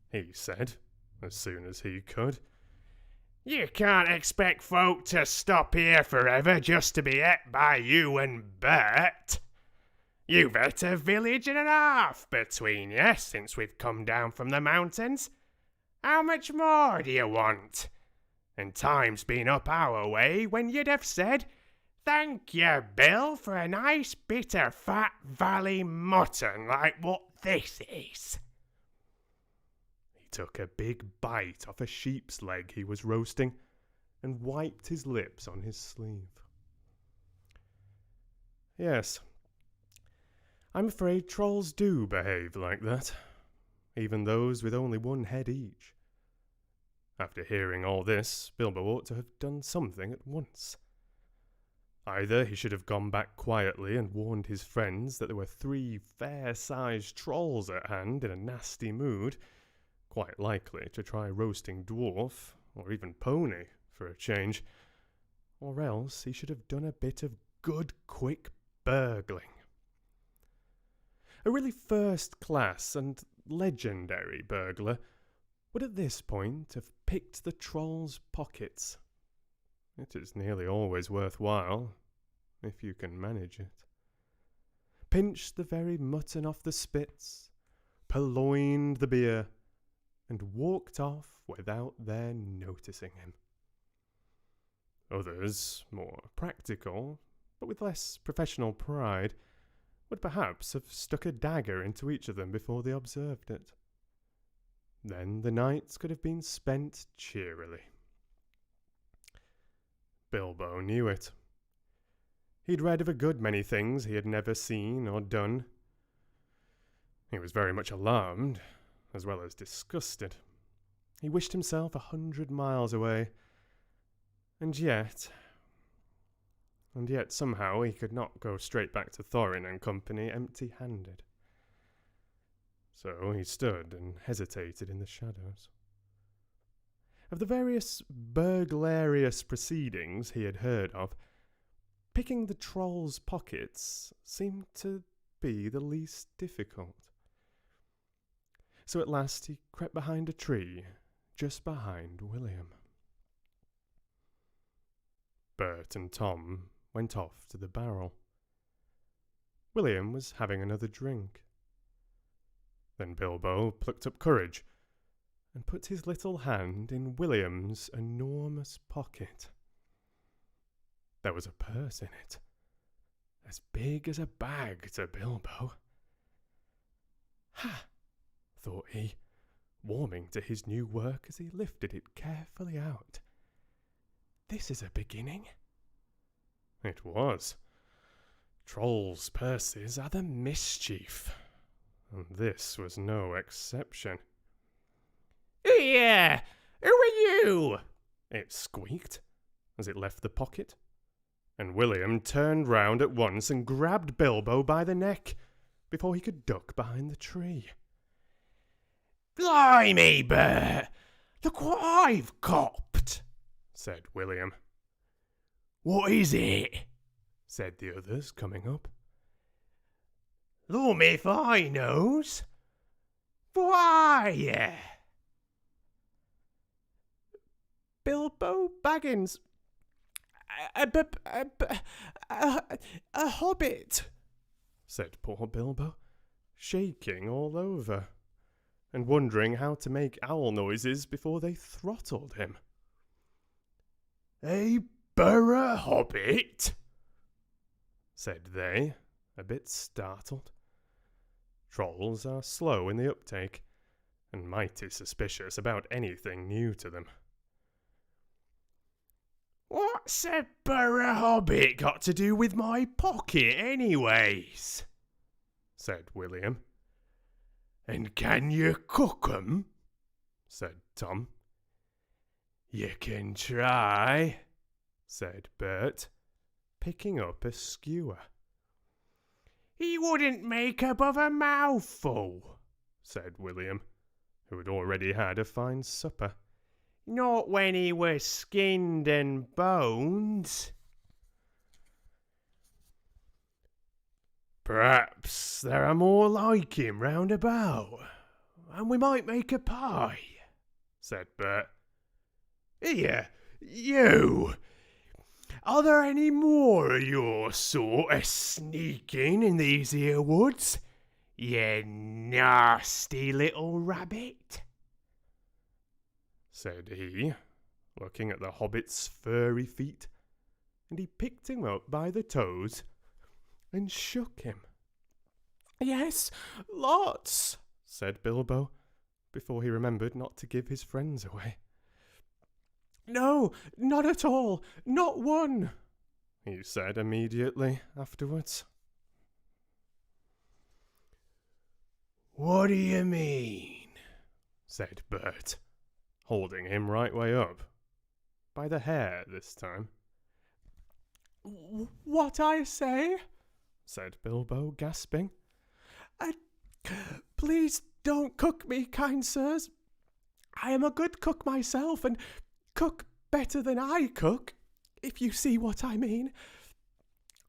S1: he said, as soon as he could. "You can't expect folk to stop here forever just to be ate by you and Bert. You've ate a village and a half between you since we've come down from the mountains. How much more do you want? And time's been up our way when you'd have said, 'Thank you, Bill, for a nice bit of fat valley mutton like what this is.'" He took a big bite off a sheep's leg he was roasting and wiped his lips on his sleeve. "Yes, I'm afraid trolls do behave like that, even those with only 1 head each. After hearing all this, Bilbo ought to have done something at once. Either he should have gone back quietly and warned his friends that there were 3 fair-sized trolls at hand in a nasty mood, quite likely to try roasting dwarf, or even pony, for a change, or else he should have done a bit of good, quick burgling. A really first-class and legendary burglar would at this point have picked the troll's pockets. It is nearly always worthwhile, if you can manage it. Pinched the very mutton off the spits, purloined the beer, and walked off without their noticing him. Others, more practical, but with less professional pride, would perhaps have stuck a dagger into each of them before they observed it. Then the night could have been spent cheerily. Bilbo knew it. He'd read of a good many things he had never seen or done. He was very much alarmed, as well as disgusted. He wished himself 100 miles away, and yet somehow he could not go straight back to Thorin and company empty-handed. So he stood and hesitated in the shadows. Of the various burglarious proceedings he had heard of, picking the troll's pockets seemed to be the least difficult. So at last he crept behind a tree, just behind William. Bert and Tom went off to the barrel. William was having another drink. Then Bilbo plucked up courage and put his little hand in William's enormous pocket. There was a purse in it, as big as a bag to Bilbo. Ha! Thought he, warming to his new work as he lifted it carefully out. This is a beginning. It was. Trolls' purses are the mischief, and this was no exception. "Here! Who are you?" it squeaked, as it left the pocket, and William turned round at once and grabbed Bilbo by the neck, before he could duck behind the tree. "Blimey, Bert! Look what I've copped!" said William. "What is it?" said the others, coming up. "Lord if I knows. What are ye?" "Bilbo Baggins. A hobbit," said poor Bilbo, shaking all over, and wondering how to make owl noises before they throttled him. "A burra hobbit?" said they, a bit startled. Trolls are slow in the uptake, and mighty suspicious about anything new to them. "What's a burra hobbit got to do with my pocket anyways?" said William. "And can you cook 'em?" said Tom. "You can try," said Bert, picking up a skewer. "He wouldn't make above a mouthful," said William, who had already had a fine supper. "Not when he was skinned and boned." "Perhaps there are more like him round about, and we might make a pie," said Bert. "Here, you! Are there any more of your sort a-sneaking in these here woods, you nasty little rabbit?" said he, looking at the hobbit's furry feet, and he picked him up by the toes and shook him. "Yes, lots," said Bilbo, before he remembered not to give his friends away. "No, not at all, not one," he said immediately afterwards. "What do you mean?" said Bert, holding him right way up. By the hair this time.
S2: "What I say?"
S1: said Bilbo, gasping.
S2: "Please don't cook me, kind sirs. I am a good cook myself, and cook better than I cook, if you see what I mean.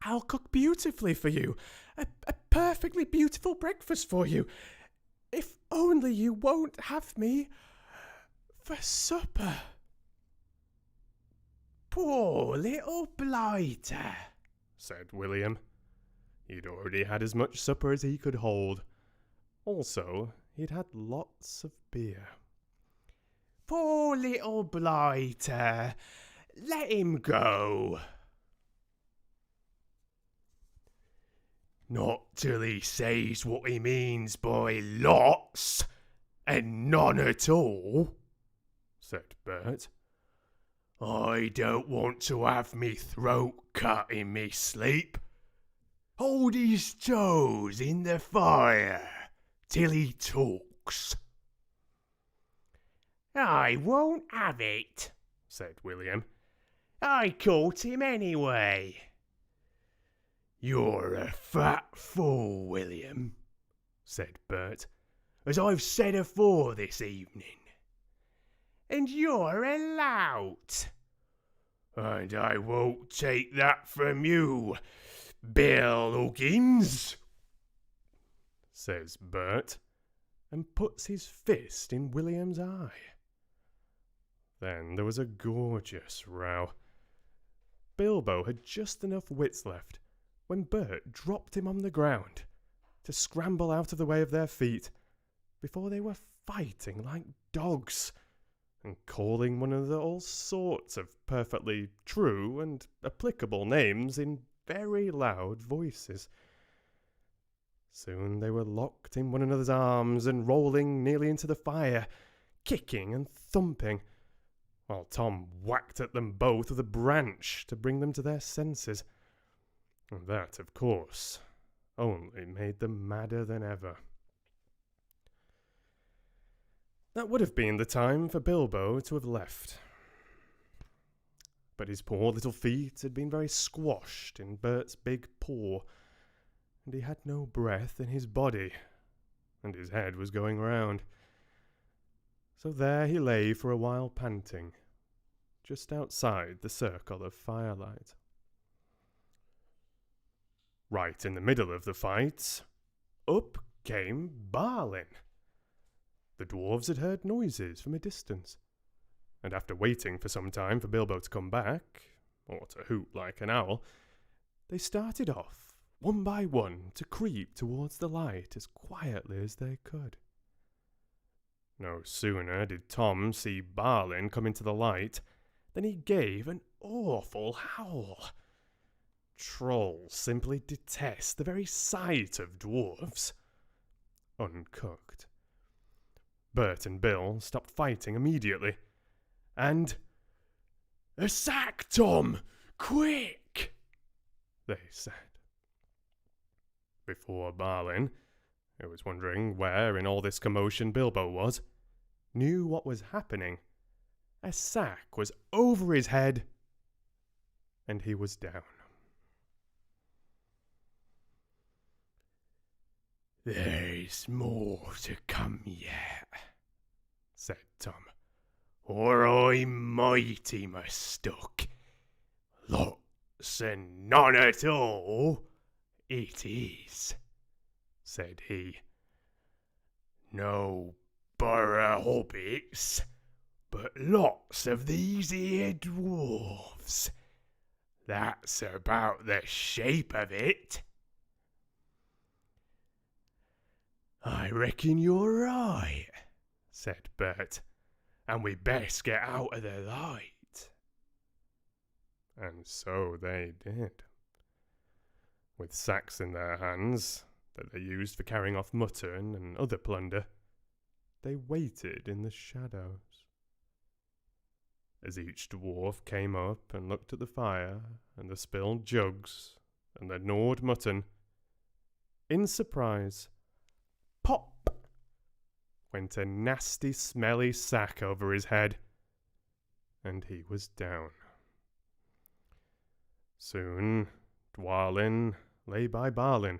S2: I'll cook beautifully for you, a perfectly beautiful breakfast for you, if only you won't have me for supper."
S3: "Poor little blighter,"
S1: said William. He'd already had as much supper as he could hold. Also, he'd had lots of beer.
S3: "Poor little blighter. Let him go." "Not till he says what he means by lots, and none at all," said Bert. "I don't want to have me throat cut in me sleep. Hold his toes in the fire till he talks." "I won't have it," said William. "I caught him anyway." "You're a fat fool, William," said Bert, "as I've said afore this evening. "And you're a lout." "And I won't take that from you, Bill Huggins,"
S1: says Bert, and puts his fist in William's eye. Then there was a gorgeous row. Bilbo had just enough wits left when Bert dropped him on the ground to scramble out of the way of their feet before they were fighting like dogs and calling one another all sorts of perfectly true and applicable names in very loud voices. Soon they were locked in one another's arms and rolling nearly into the fire, kicking and thumping, while Tom whacked at them both with a branch to bring them to their senses. And that, of course, only made them madder than ever. That would have been the time for Bilbo to have left. But his poor little feet had been very squashed in Bert's big paw, and he had no breath in his body, and his head was going round. So there he lay for a while panting, just outside the circle of firelight. Right in the middle of the fight, up came Balin. The dwarves had heard noises from a distance, and after waiting for some time for Bilbo to come back, or to hoot like an owl, they started off, one by one, to creep towards the light as quietly as they could. No sooner did Tom see Balin come into the light than he gave an awful howl. Trolls simply detest the very sight of dwarves, uncooked. Bert and Bill stopped fighting immediately, and "A sack, Tom! Quick!" they said. Before Balin, who was wondering where in all this commotion Bilbo was, knew what was happening, a sack was over his head, and he was down.
S3: "There's more to come yet," said Tom, "or I'm mighty mistook. Lots and none at all, it is," said he. "No borough hobbits, but lots of these here dwarves. That's about the shape of it." "I reckon you're right," said Bert, "and we'd best get out of the light." And so they did. With sacks in their hands, that they used for carrying off mutton and other plunder, they waited in the shadows. As each dwarf came up and looked at the fire and the spilled jugs and the gnawed mutton, in surprise, pop
S1: went a nasty, smelly sack over his head, and he was down. Soon, Dwalin lay by Balin,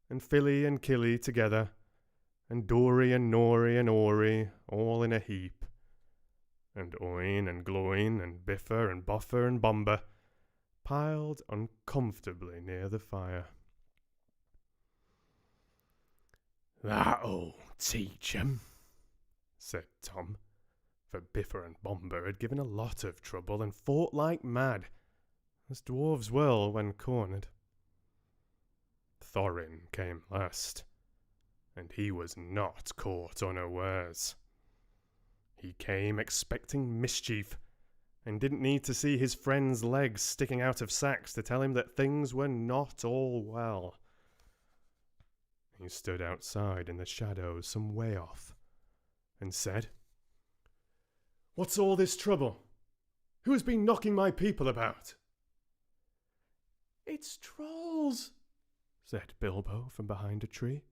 S1: and Philly and Killy together, and Dory and Nori and Ori all in a heap, and Oin and Gloin and Biffer and Boffer and Bomber piled uncomfortably near the fire.
S3: "That'll teach 'em,"
S1: said Tom, for Biffer and Bomber had given a lot of trouble and fought like mad, as dwarves will when cornered. Thorin came last, and he was not caught unawares. He came expecting mischief, and didn't need to see his friend's legs sticking out of sacks to tell him that things were not all well. He stood outside in the shadows some way off, and said, "What's all this trouble? Who has been knocking my people about?"
S2: "It's trolls,"
S1: said Bilbo from behind a tree.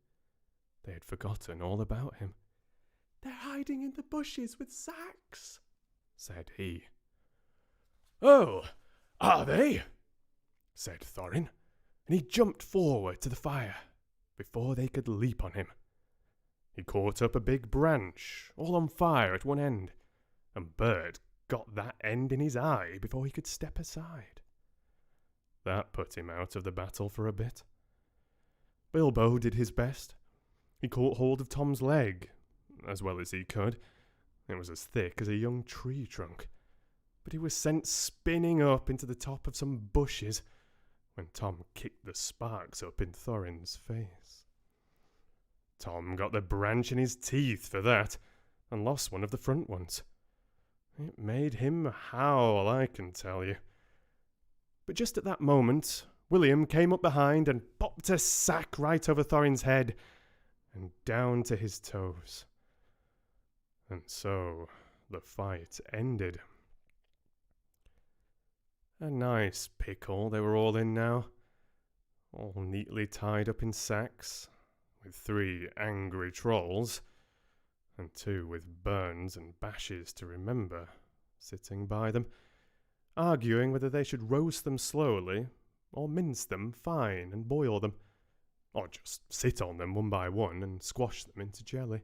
S1: They had forgotten all about him.
S2: "They're hiding in the bushes with sacks,"
S1: said he.
S3: "Oh, are they?"
S1: said Thorin, and he jumped forward to the fire before they could leap on him. He caught up a big branch, all on fire at one end, and Bert got that end in his eye before he could step aside. That put him out of the battle for a bit. Bilbo did his best. He caught hold of Tom's leg, as well as he could. It was as thick as a young tree trunk, but he was sent spinning up into the top of some bushes when Tom kicked the sparks up in Thorin's face. Tom got the branch in his teeth for that, and lost one of the front ones. It made him howl, I can tell you. But just at that moment, William came up behind and popped a sack right over Thorin's head and down to his toes. And so the fight ended. A nice pickle they were all in now, all neatly tied up in sacks, with 3 angry trolls, and 2 with burns and bashes to remember, sitting by them, arguing whether they should roast them slowly, or mince them fine and boil them, or just sit on them one by one and squash them into jelly.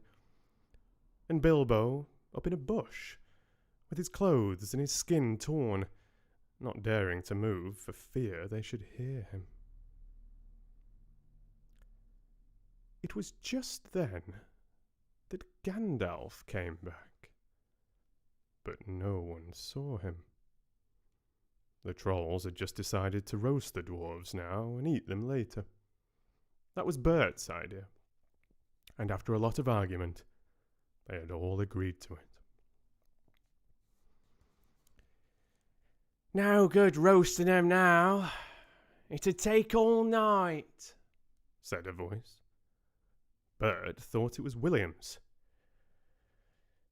S1: And Bilbo up in a bush, with his clothes and his skin torn, not daring to move for fear they should hear him. It was just then that Gandalf came back, but no one saw him. The trolls had just decided to roast the dwarves now and eat them later. That was Bert's idea, and after a lot of argument, they had all agreed to it.
S2: "No good roasting them now. It'd take all night,"
S1: said a voice. Bert thought it was William's.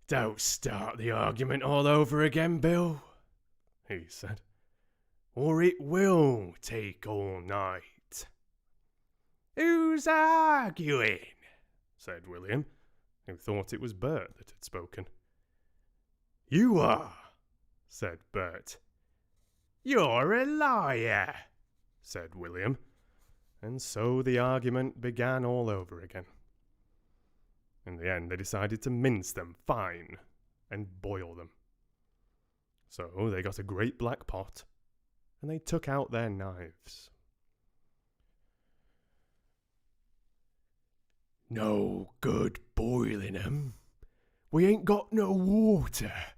S3: "Don't start the argument all over again, Bill," he said, "or it will take all night."
S2: "Who's arguing?"
S1: said William, who thought it was Bert that had spoken.
S3: "You are,"
S1: said Bert.
S2: "You're a liar,"
S1: said William, and so the argument began all over again. In the end, they decided to mince them fine and boil them. So they got a great black pot, and they took out their knives.
S3: "No good boiling 'em. We ain't got no water,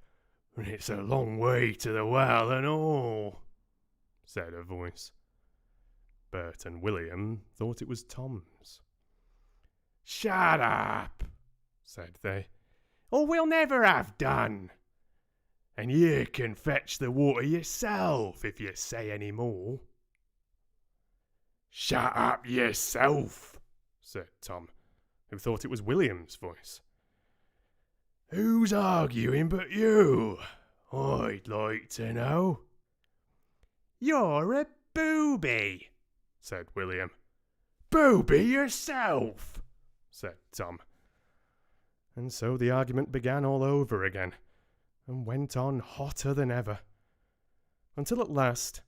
S3: and it's a long way to the well and all,"
S1: said a voice. Bert and William thought it was Tom's.
S3: "Shut up," said they,
S2: "or we'll never have done.
S3: and you can fetch the water yourself if you say any more." "Shut up yourself,"
S1: said Tom, who thought it was William's voice.
S3: "Who's arguing but you, I'd like to know?"
S2: "You're a booby,"
S1: said William.
S3: "Booby yourself,"
S1: said Tom. And so the argument began all over again, and went on hotter than ever, until at last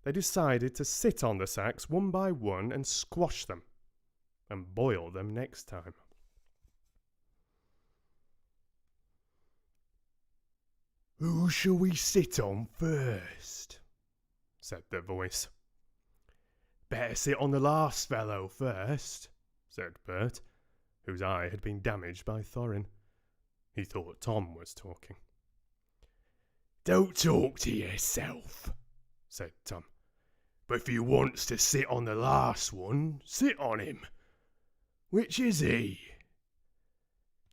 S1: they decided to sit on the sacks one by one and squash them, and boil them next time.
S3: "Who shall we sit on first?" said the voice.
S1: "Better sit on the last fellow first," said Bert, whose eye had been damaged by Thorin. He thought Tom was talking.
S3: "Don't talk to yourself," said Tom. "But if you wants to sit on the last one, sit on him. Which is he?"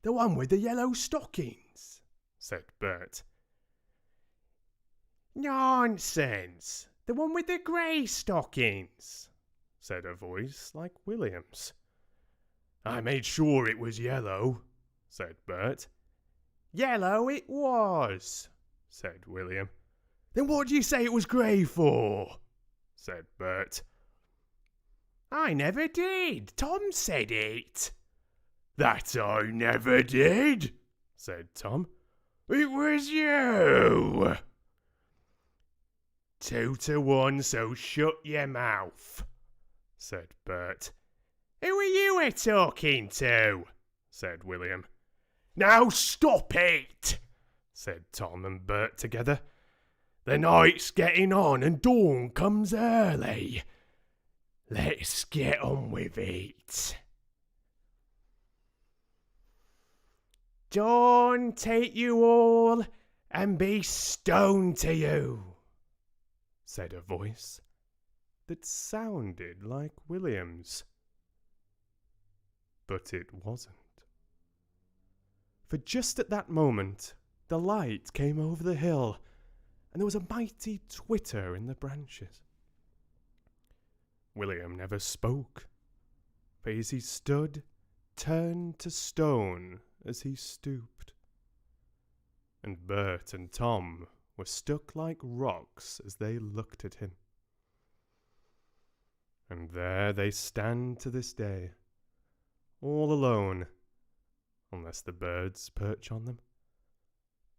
S1: "The one with the yellow stockings," said Bert.
S2: "Nonsense! The one with the grey stockings," said a voice like William's.
S3: "I made sure it was yellow," said Bert.
S2: "Yellow it was," said William.
S3: "Then what do you say it was grey for?" said Bert.
S2: "I never did. Tom said it."
S3: "That I never did," said Tom. "It was you."
S2: "2 to 1, so shut your mouth," said Bert. "Who are you talking to?" said William.
S3: "Now stop it,"
S1: said Tom and Bert together.
S3: "The night's getting on and dawn comes early. Let's get on with it."
S2: "Dawn take you all and be stoned to you,"
S1: said a voice that sounded like William's. But it wasn't. For just at that moment, the light came over the hill, and there was a mighty twitter in the branches. William never spoke, for as he stood, turned to stone as he stooped. And Bert and Tom were stuck like rocks as they looked at him. And there they stand to this day, all alone, unless the birds perch on them.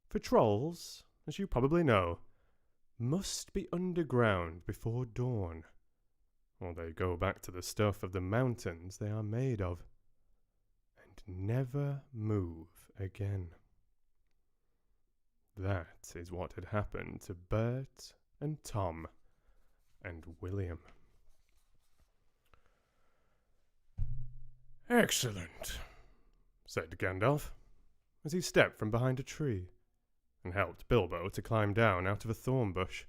S1: For trolls, as you probably know, must be underground before dawn, or they go back to the stuff of the mountains they are made of, and never move again. That is what had happened to Bert and Tom and William.
S3: "Excellent," said Gandalf,
S1: as he stepped from behind a tree and helped Bilbo to climb down out of a thorn bush.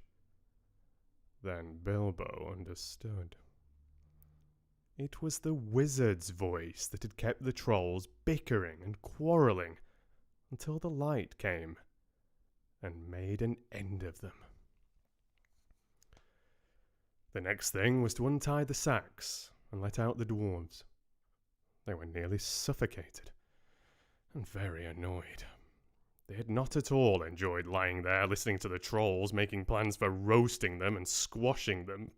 S1: Then Bilbo understood. It was the wizard's voice that had kept the trolls bickering and quarrelling until the light came and made an end of them. The next thing was to untie the sacks and let out the dwarves. They were nearly suffocated and very annoyed. They had not at all enjoyed lying there listening to the trolls making plans for roasting them and squashing them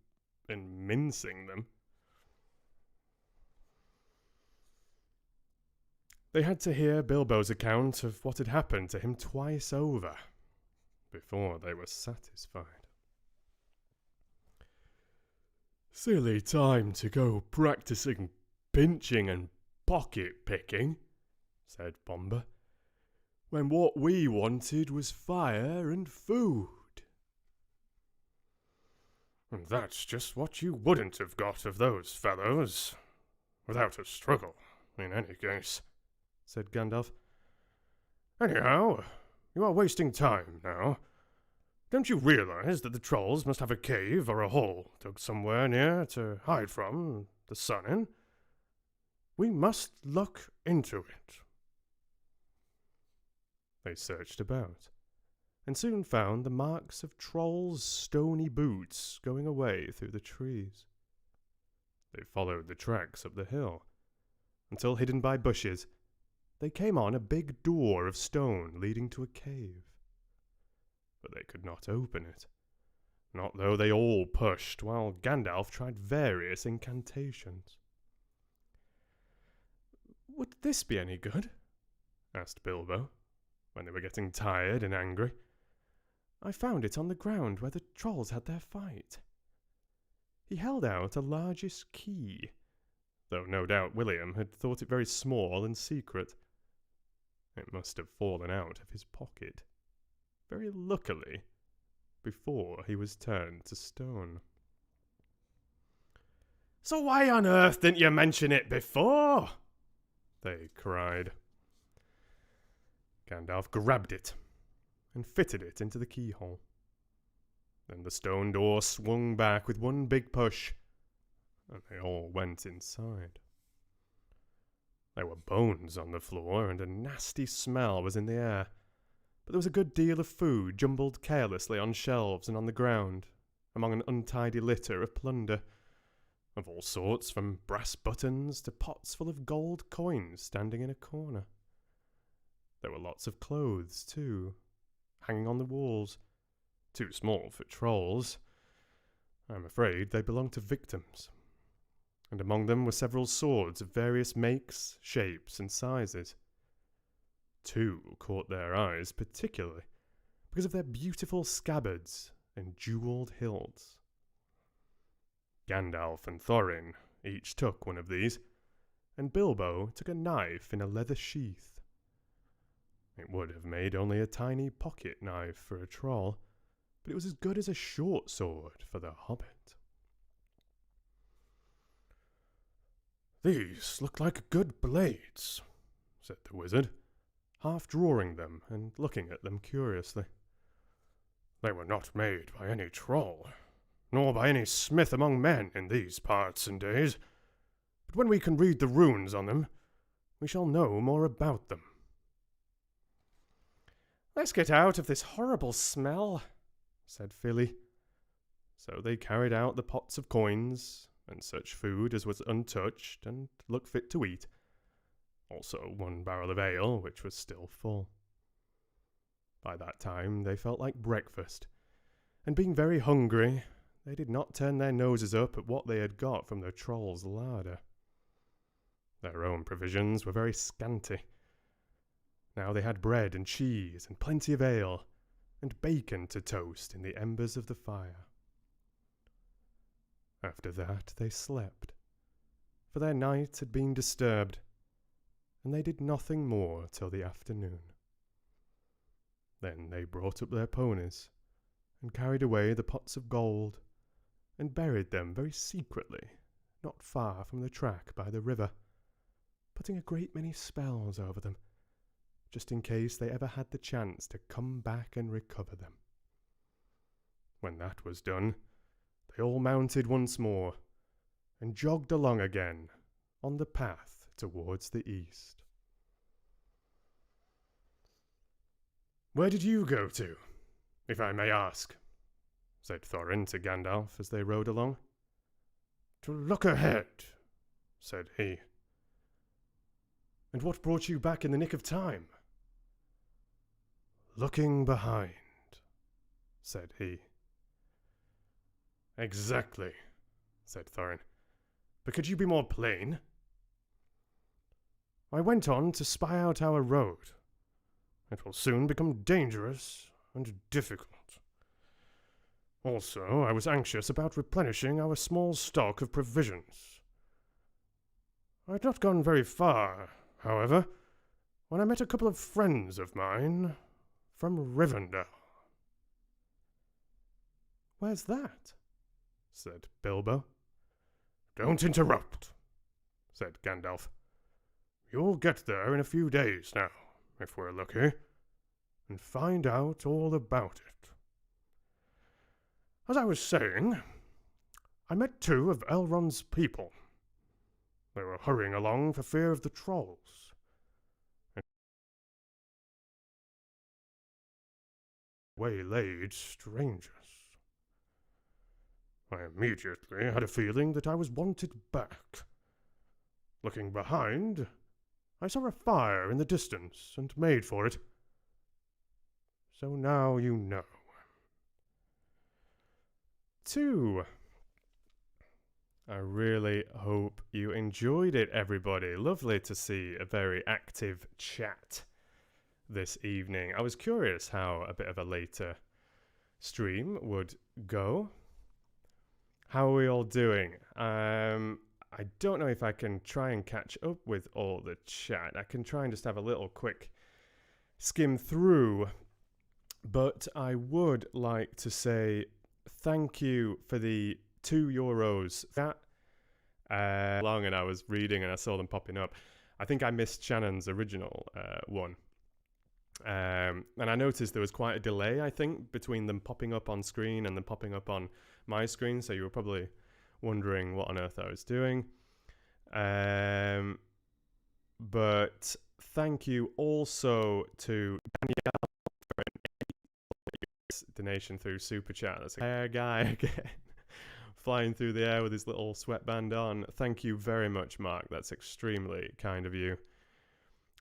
S1: and mincing them. They had to hear Bilbo's account of what had happened to him twice over before they were satisfied.
S3: "Silly time to go practicing pinching and pocket picking," said Bomber, "when what we wanted was fire and food."
S2: "And that's just what you wouldn't have got of those fellows, without a struggle, in any case," said Gandalf. "Anyhow, you are wasting time now. Don't you realize that the trolls must have a cave or a hole dug somewhere near to hide from the sun in? We must look into it."
S1: They searched about, and soon found the marks of trolls' stony boots going away through the trees. They followed the tracks up the hill, until hidden by bushes, they came on a big door of stone leading to a cave. But they could not open it, not though they all pushed, while Gandalf tried various incantations. "Would this be any good?" asked Bilbo, when they were getting tired and angry.
S3: I found it on the ground where the trolls had their fight. He held out a largish key,
S1: though no doubt William had thought it very small and secret. It must have fallen out of his pocket, very luckily, before he was turned to stone.
S2: "So why on earth didn't you mention it before?"
S1: they cried. Gandalf grabbed it and fitted it into the keyhole. Then the stone door swung back with one big push, and they all went inside. There were bones on the floor, and a nasty smell was in the air, but there was a good deal of food jumbled carelessly on shelves and on the ground, among an untidy litter of plunder, of all sorts, from brass buttons to pots full of gold coins standing in a corner. There were lots of clothes, too, hanging on the walls, too small for trolls. I'm afraid they belonged to victims. And among them were several swords of various makes, shapes, and sizes. Two caught their eyes particularly, because of their beautiful scabbards and jewelled hilts. Gandalf and Thorin each took one of these, and Bilbo took a knife in a leather sheath. It would have made only a tiny pocket knife for a troll, but it was as good as a short sword for the hobbit.
S2: "These look like good blades,"
S1: said the wizard, half drawing them and looking at them curiously.
S2: "They were not made by any troll, nor by any smith among men in these parts and days. But when we can read the runes on them, we shall know more about them."
S3: "Let's get out of this horrible smell," said Philly.
S1: So they carried out the pots of coins, and such food as was untouched and looked fit to eat, also one barrel of ale, which was still full. By that time they felt like breakfast, and being very hungry, they did not turn their noses up at what they had got from the troll's larder. Their own provisions were very scanty. Now they had bread and cheese and plenty of ale, and bacon to toast in the embers of the fire. After that they slept, for their night had been disturbed, and they did nothing more till the afternoon. Then they brought up their ponies, and carried away the pots of gold, and buried them very secretly, not far from the track by the river, putting a great many spells over them, just in case they ever had the chance to come back and recover them. When that was done, they all mounted once more, and jogged along again on the path towards the east.
S2: "Where did you go to, if I may ask?" said Thorin to Gandalf as they rode along.
S3: "To look ahead," said he.
S1: "And what brought you back in the nick of time?"
S3: "Looking behind," said he.
S2: "Exactly," said Thorin. "But could you be more plain?"
S3: "I went on to spy out our road. It will soon become dangerous and difficult. Also, I was anxious about replenishing our small stock of provisions. I had not gone very far, however, when I met a couple of friends of mine from Rivendell."
S1: "Where's that?" said Bilbo.
S2: "Don't interrupt," said Gandalf. "You'll get there in a few days now, if we're lucky, and find out all about it. As I was saying, I met two of Elrond's people. They were hurrying along for fear of the trolls, and waylaid strangers. I immediately had a feeling that I was wanted back. Looking behind, I saw a fire in the distance and made for it. So now you know."
S1: I really hope you enjoyed it, everybody. Lovely to see a very active chat this evening. I was curious how a bit of a later stream would go. How are we all doing? I don't know if I can try and catch up with all the chat. I can try and just have a little quick skim through, but I would like to say thank you for the €2 that long, and I was reading and I saw them popping up. I think I missed Shannon's original one, and I noticed there was quite a delay, I think, between them popping up on screen and them popping up on my screen, so you were probably wondering what on earth I was doing. But thank you also to Danielle for an donation through Super Chat. That's a hair guy again, flying through the air with his little sweatband on. Thank you very much, Mark. That's extremely kind of you.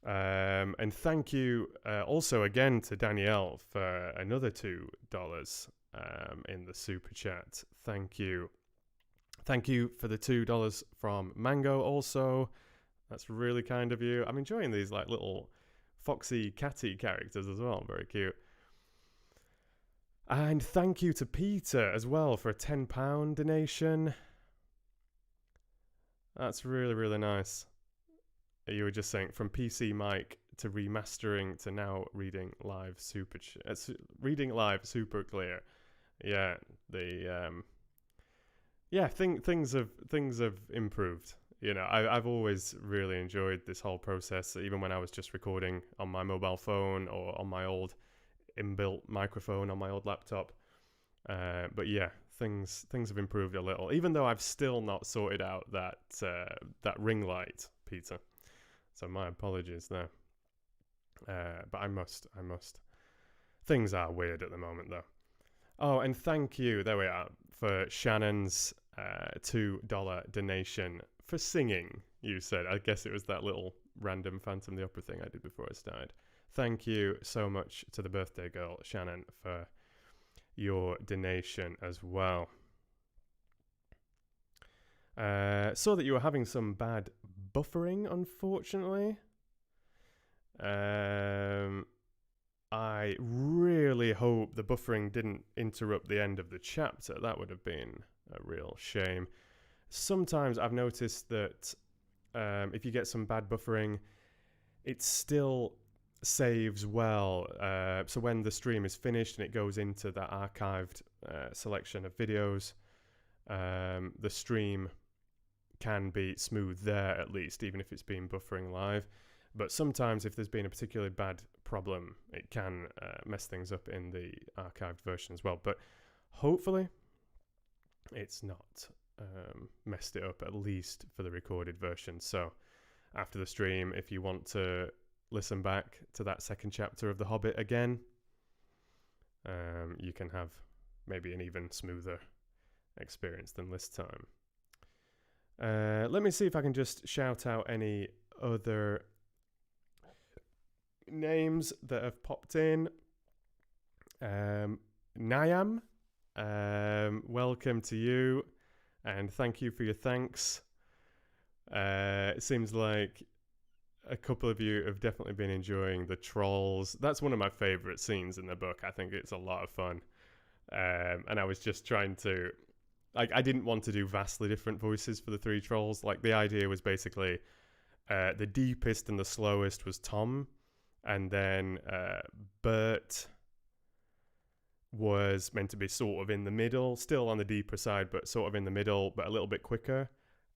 S1: And thank you also again to Danielle for another $2 in the Super Chat. Thank you. Thank you for the $2 from Mango also. That's really kind of you. I'm enjoying these like little foxy catty characters as well. Very cute. And thank you to Peter as well for a £10 donation. That's really, really nice. You were just saying from PC mic to remastering to now reading live super clear. Yeah, things have improved. You know, I've always really enjoyed this whole process, even when I was just recording on my mobile phone or on my old inbuilt microphone on my old laptop. But yeah, things have improved a little, even though I've still not sorted out that ring light, Peter. So my apologies there. But I must. Things are weird at the moment, though. Oh, and thank you, there we are, for Shannon's $2 donation for singing, you said. I guess it was that little random Phantom of the Opera thing I did before I started. Thank you so much to the birthday girl, Shannon, for your donation as well. Saw that you were having some bad buffering, unfortunately. I really hope the buffering didn't interrupt the end of the chapter. That would have been a real shame. Sometimes I've noticed that if you get some bad buffering, it still saves well. So when the stream is finished and it goes into that archived selection of videos, the stream can be smooth there at least, even if it's been buffering live. But sometimes if there's been a particularly bad problem, it can mess things up in the archived version as well. But hopefully it's not messed it up, at least for the recorded version. So after the stream, if you want to listen back to that second chapter of The Hobbit again, you can have maybe an even smoother experience than this time. Let me see if I can just shout out any other names that have popped in. Niam, welcome to you, and thank you for your thanks. It seems like a couple of you have definitely been enjoying the trolls. That's one of my favorite scenes in the book. I think it's a lot of fun. And I was just trying to, I didn't want to do vastly different voices for the three trolls. Like, the idea was basically the deepest and the slowest was Tom, and then Bert was meant to be sort of in the middle, still on the deeper side, but sort of in the middle, but a little bit quicker.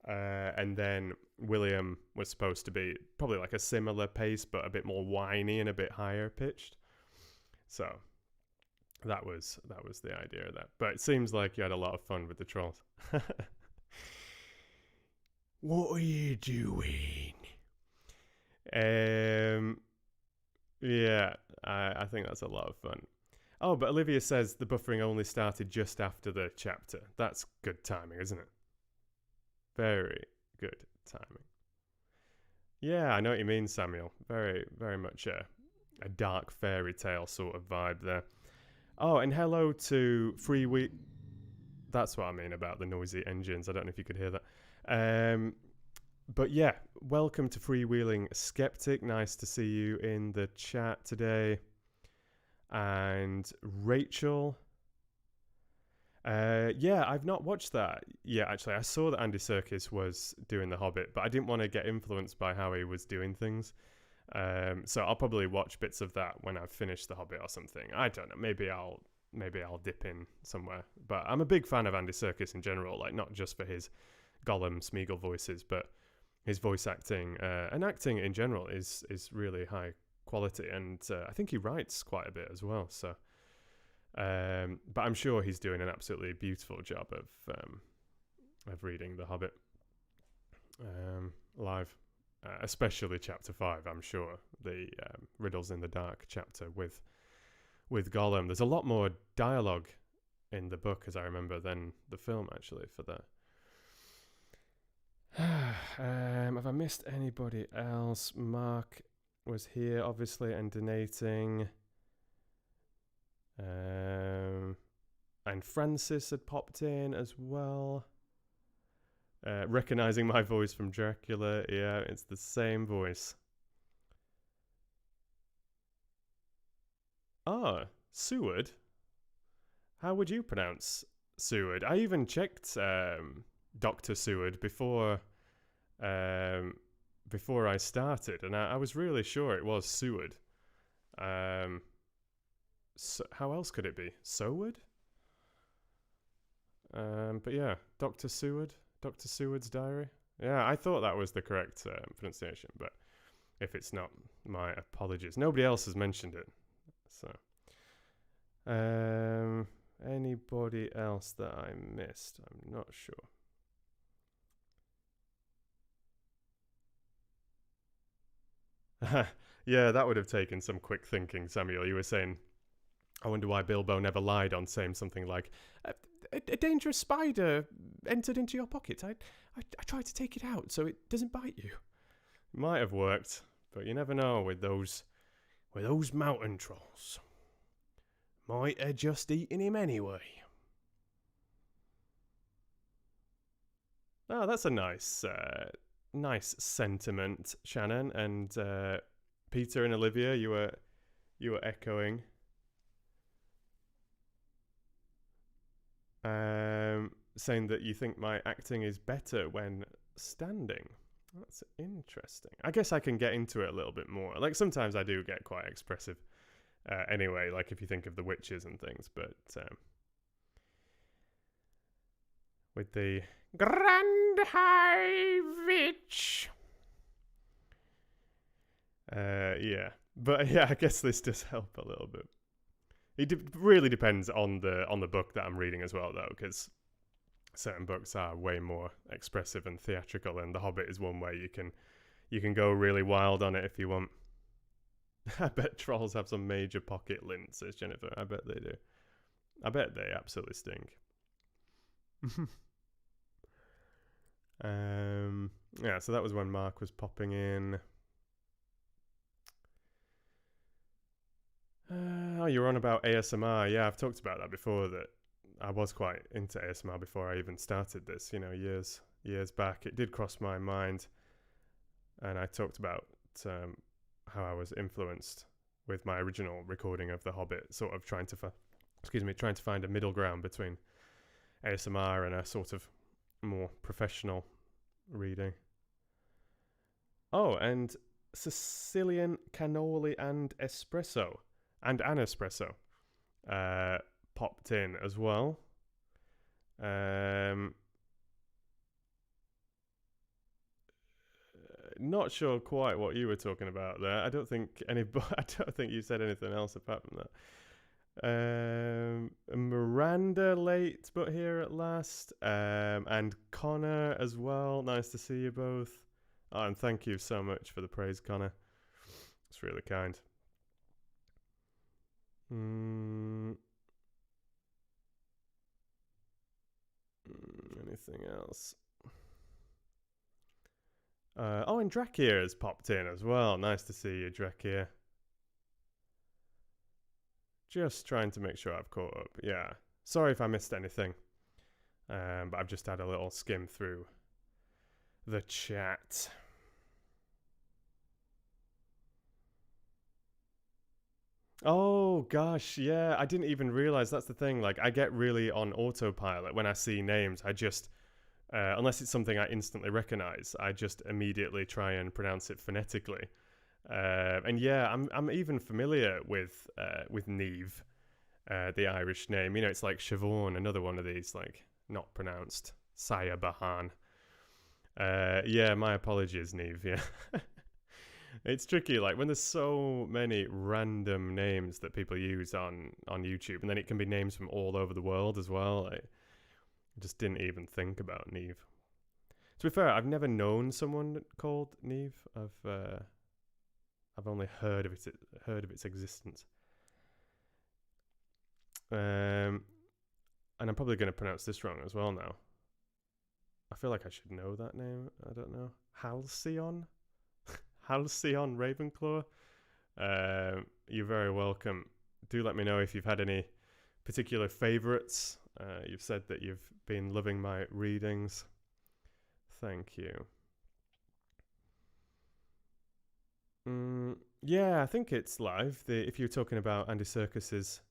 S1: And then William was supposed to be probably like a similar pace, but a bit more whiny and a bit higher pitched. So that was the idea of that. But it seems like you had a lot of fun with the trolls. What are you doing? Yeah, I think that's a lot of fun. Oh, but Olivia says the buffering only started just after the chapter. That's good timing, isn't it? Very good timing. Yeah, I know what you mean, Samuel. Very, very much a dark fairy tale sort of vibe there. Oh, and hello to Free Week. That's what I mean about the noisy engines. I don't know if you could hear that. But yeah, welcome to Freewheeling Skeptic. Nice to see you in the chat today. And Rachel. Yeah, I've not watched that yet, actually. I saw that Andy Serkis was doing The Hobbit, but I didn't want to get influenced by how he was doing things. So I'll probably watch bits of that when I've finished The Hobbit or something. I don't know. Maybe I'll dip in somewhere. But I'm a big fan of Andy Serkis in general, like not just for his Gollum, Smeagol voices, but his voice acting and acting in general is really high quality. And I think he writes quite a bit as well. So, but I'm sure he's doing an absolutely beautiful job of reading The Hobbit live. Especially chapter 5, I'm sure. The Riddles in the Dark chapter with Gollum. There's a lot more dialogue in the book, as I remember, than the film, actually, for that. Have I missed anybody else? Mark was here, obviously, and donating. And Francis had popped in as well. Recognizing my voice from Dracula. Yeah, it's the same voice. Seward? How would you pronounce Seward? I even checked Dr. Seward before I started, and I was really sure it was Seward. So how else could it be? Seward? But yeah, Dr. Seward. Dr. Seward's Diary. Yeah, I thought that was the correct pronunciation, but if it's not, my apologies. Nobody else has mentioned it. So, anybody else that I missed? I'm not sure. Yeah, that would have taken some quick thinking, Samuel. You were saying, I wonder why Bilbo never lied on saying something like, a dangerous spider entered into your pocket. I tried to take it out so it doesn't bite you. It might have worked, but you never know with those mountain trolls. Might have just eaten him anyway. Oh, that's a nice sentiment, Shannon. And Peter and Olivia, you were echoing. Saying that you think my acting is better when standing. That's interesting. I guess I can get into it a little bit more. Like sometimes I do get quite expressive. Anyway, like if you think of the witches and things, but with the Grand High Witch. Yeah, but yeah, I guess this does help a little bit. It really depends on the book that I'm reading as well, though, because certain books are way more expressive and theatrical, and The Hobbit is one where you can go really wild on it if you want. I bet trolls have some major pocket lint, says Jennifer. I bet they do. I bet they absolutely stink. Yeah, so that was when Mark was popping in. Oh, you were on about ASMR. Yeah, I've talked about that before, that I was quite into ASMR before I even started this, years back. It did cross my mind, and I talked about how I was influenced with my original recording of The Hobbit, sort of trying to find a middle ground between ASMR and a sort of more professional reading. Oh, and Sicilian cannoli and espresso. And an espresso popped in as well. Not sure quite what you were talking about there. I don't think you said anything else apart from that. Miranda late but here at last. And Connor as well. Nice to see you both. Oh, and thank you so much for the praise, Connor. It's really kind. Anything else? And Drakir has popped in as well. Nice to see you, Drakir. Just trying to make sure I've caught up. Yeah. Sorry if I missed anything. But I've just had a little skim through the chat. Oh gosh, yeah, I didn't even realize that's the thing. Like, I get really on autopilot when I see names. I just, unless it's something I instantly recognize, I just immediately try and pronounce it phonetically. And yeah, I'm even familiar with Neve, the Irish name. You know, it's like Siobhan, another one of these, like, not pronounced. Saya Bahan. Yeah, my apologies, Neve. Yeah. It's tricky, like when there's so many random names that people use on YouTube, and then it can be names from all over the world as well. I just didn't even think about Neve. To be fair, I've never known someone called Neve. I've only heard of its existence. And I'm probably going to pronounce this wrong as well now. I feel like I should know that name. I don't know. Halcyon? Halcyon Ravenclaw. You're very welcome. Do let me know if you've had any particular favourites. You've said that you've been loving my readings. Thank you. Yeah, I think it's live. If you're talking about Andy Serkis's...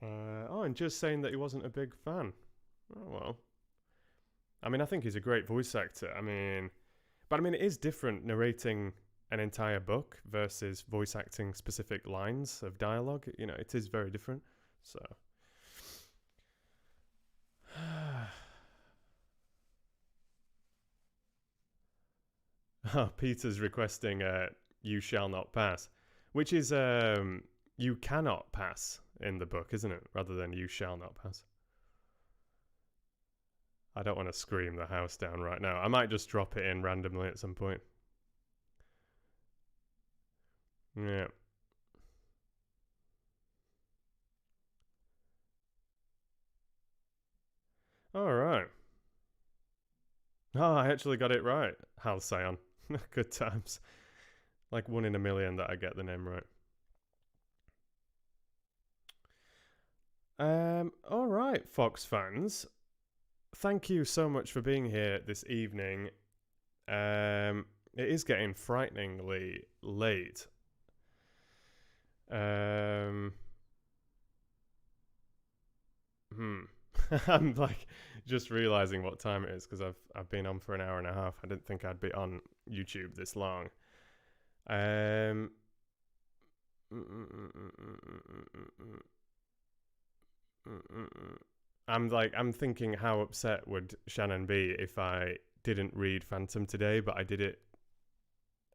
S1: and just saying that he wasn't a big fan. Oh, well. I mean, I think he's a great voice actor. But it is different narrating an entire book versus voice acting specific lines of dialogue. You know, it is very different. So, Peter's requesting "You shall not pass," which is "You cannot pass" in the book, isn't it? Rather than "You shall not pass." I don't want to scream the house down right now. I might just drop it in randomly at some point. Yeah. All right. Oh, I actually got it right. Halcyon. Good times. Like 1 in a million that I get the name right. All right, Fox fans. Thank you so much for being here this evening. It is getting frighteningly late. I'm like just realizing what time it is because I've been on for an hour and a half. I didn't think I'd be on YouTube this long. I'm thinking how upset would Shannon be if I didn't read Phantom today, but I did it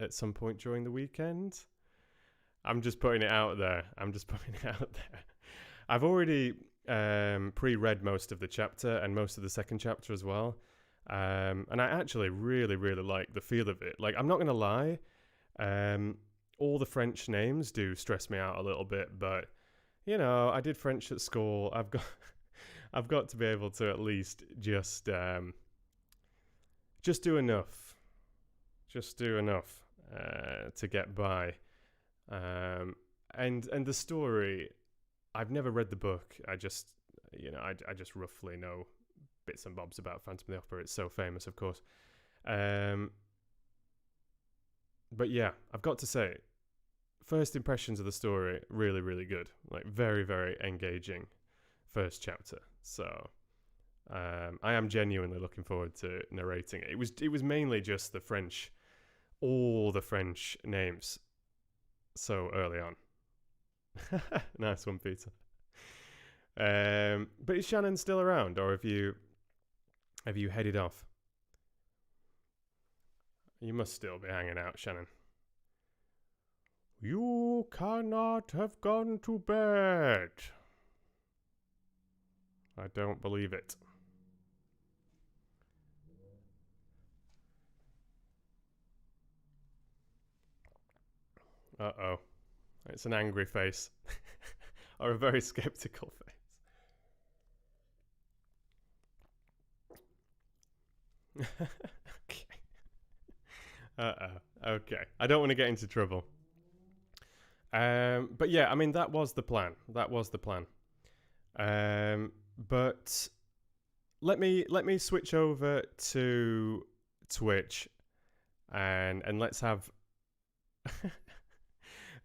S1: at some point during the weekend. I'm just putting it out there. I've already pre-read most of the chapter and most of the second chapter as well. And I actually really, really like the feel of it. Like, I'm not going to lie. All the French names do stress me out a little bit, but you know, I did French at school. I've got to be able to at least just do enough. Just do enough to get by. And the story, I've never read the book. I just roughly know bits and bobs about Phantom of the Opera. It's so famous, of course. But yeah, I've got to say, first impressions of the story, really, really good. Like, very, very engaging first chapter. So I am genuinely looking forward to narrating it. It was mainly just all the French names so early on. Nice one, Peter. But is Shannon still around, or have you headed off? You must still be hanging out, Shannon. You cannot have gone to bed. I don't believe it. Uh-oh. It's an angry face. Or a very skeptical face. Okay. Uh-oh. Okay. I don't want to get into trouble. But yeah, I mean, that was the plan. But let me switch over to Twitch, and let's have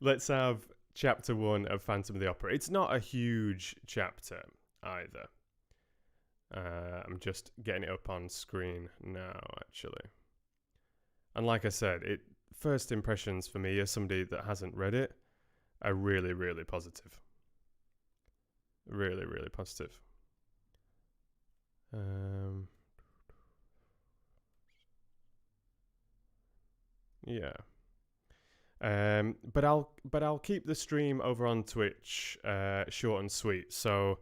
S1: let's have chapter 1 of Phantom of the Opera. It's not a huge chapter either. I'm just getting it up on screen now, actually. And like I said, first impressions for me as somebody that hasn't read it are really, really positive. Really, really positive. Yeah. But I'll keep the stream over on Twitch short and sweet. So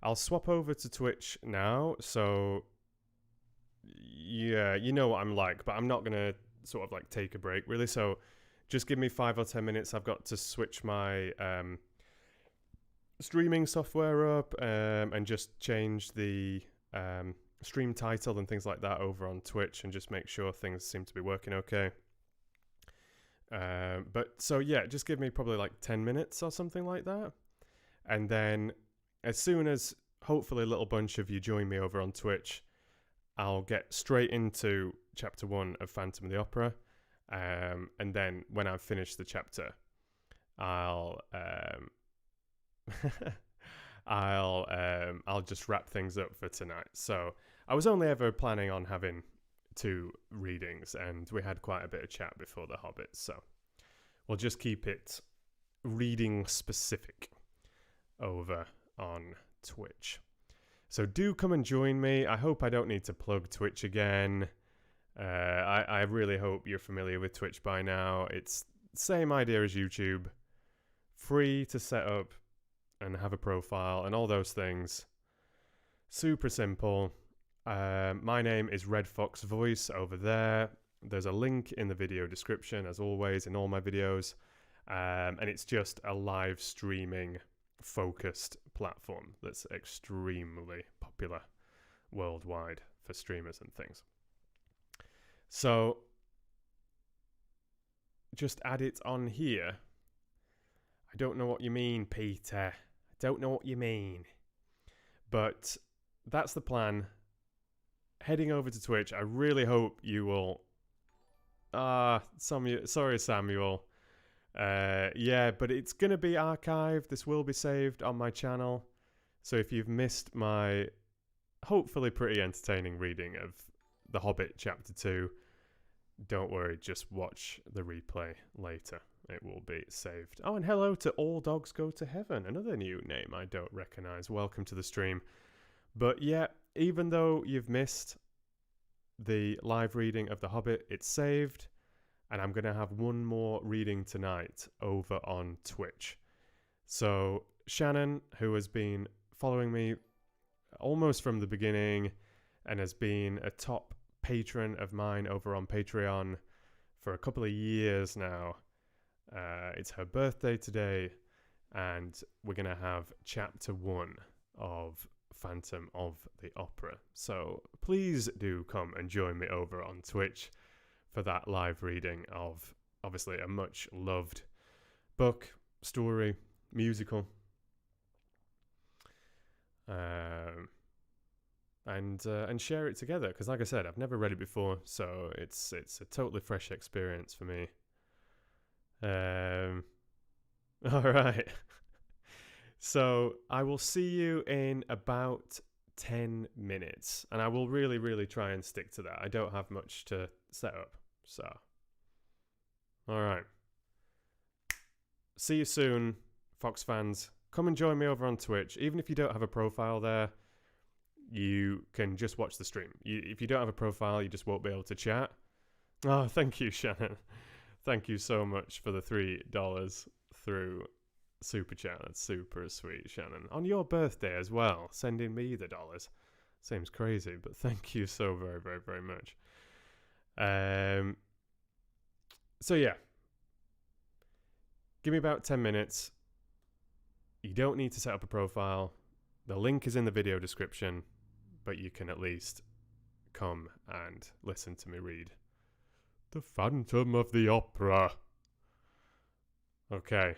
S1: I'll swap over to Twitch now. So yeah, you know what I'm like, but I'm not gonna sort of like take a break really. So just give me 5 or 10 minutes. I've got to switch my streaming software up and just change the stream title and things like that over on Twitch and just make sure things seem to be working okay. But so yeah, just give me probably like 10 minutes or something like that. And then as soon as hopefully a little bunch of you join me over on Twitch, I'll get straight into chapter 1 of Phantom of the Opera. And then when I've finished the chapter, I'll just wrap things up for tonight. So I was only ever planning on having 2 readings, and we had quite a bit of chat before the Hobbit, so we'll just keep it reading specific over on Twitch. So do come and join me. I hope I don't need to plug Twitch again. I really hope you're familiar with Twitch by now. It's the same idea as YouTube. Free to set up and have a profile and all those things. Super simple. My name is redfoxvoice over there. There's a link in the video description, as always, in all my videos. And it's just a live streaming focused platform that's extremely popular worldwide for streamers and things. So just add it on here. I don't know what you mean, Peter. I don't know what you mean. But that's the plan. Heading over to Twitch. I really hope you will... sorry, Samuel. Yeah, but it's going to be archived. This will be saved on my channel. So if you've missed my hopefully pretty entertaining reading of The Hobbit Chapter 2, don't worry, just watch the replay later. It will be saved. Oh, and hello to All Dogs Go to Heaven, another new name I don't recognize. Welcome to the stream. But yeah, even though you've missed the live reading of The Hobbit, it's saved. And I'm going to have one more reading tonight over on Twitch. So Shannon, who has been following me almost from the beginning and has been a top patron of mine over on Patreon for a couple of years now. It's her birthday today, and we're going to have chapter 1 of Phantom of the Opera. So please do come and join me over on Twitch for that live reading of obviously a much loved book, story, musical. And share it together, because like I said, I've never read it before, so it's a totally fresh experience for me. All right. So I will see you in about 10 minutes, and I will really, really try and stick to that. I don't have much to set up, so. All right. See you soon, Fox fans. Come and join me over on Twitch. Even if you don't have a profile there, you can just watch the stream. If you don't have a profile, you just won't be able to chat. Oh, thank you, Shannon. Thank you so much for the $3 through Super Chat. That's super sweet, Shannon. On your birthday as well, sending me the dollars. Seems crazy, but thank you so very, very, very much. So yeah. Give me about 10 minutes. You don't need to set up a profile. The link is in the video description, but you can at least come and listen to me read The Phantom of the Opera. Okay.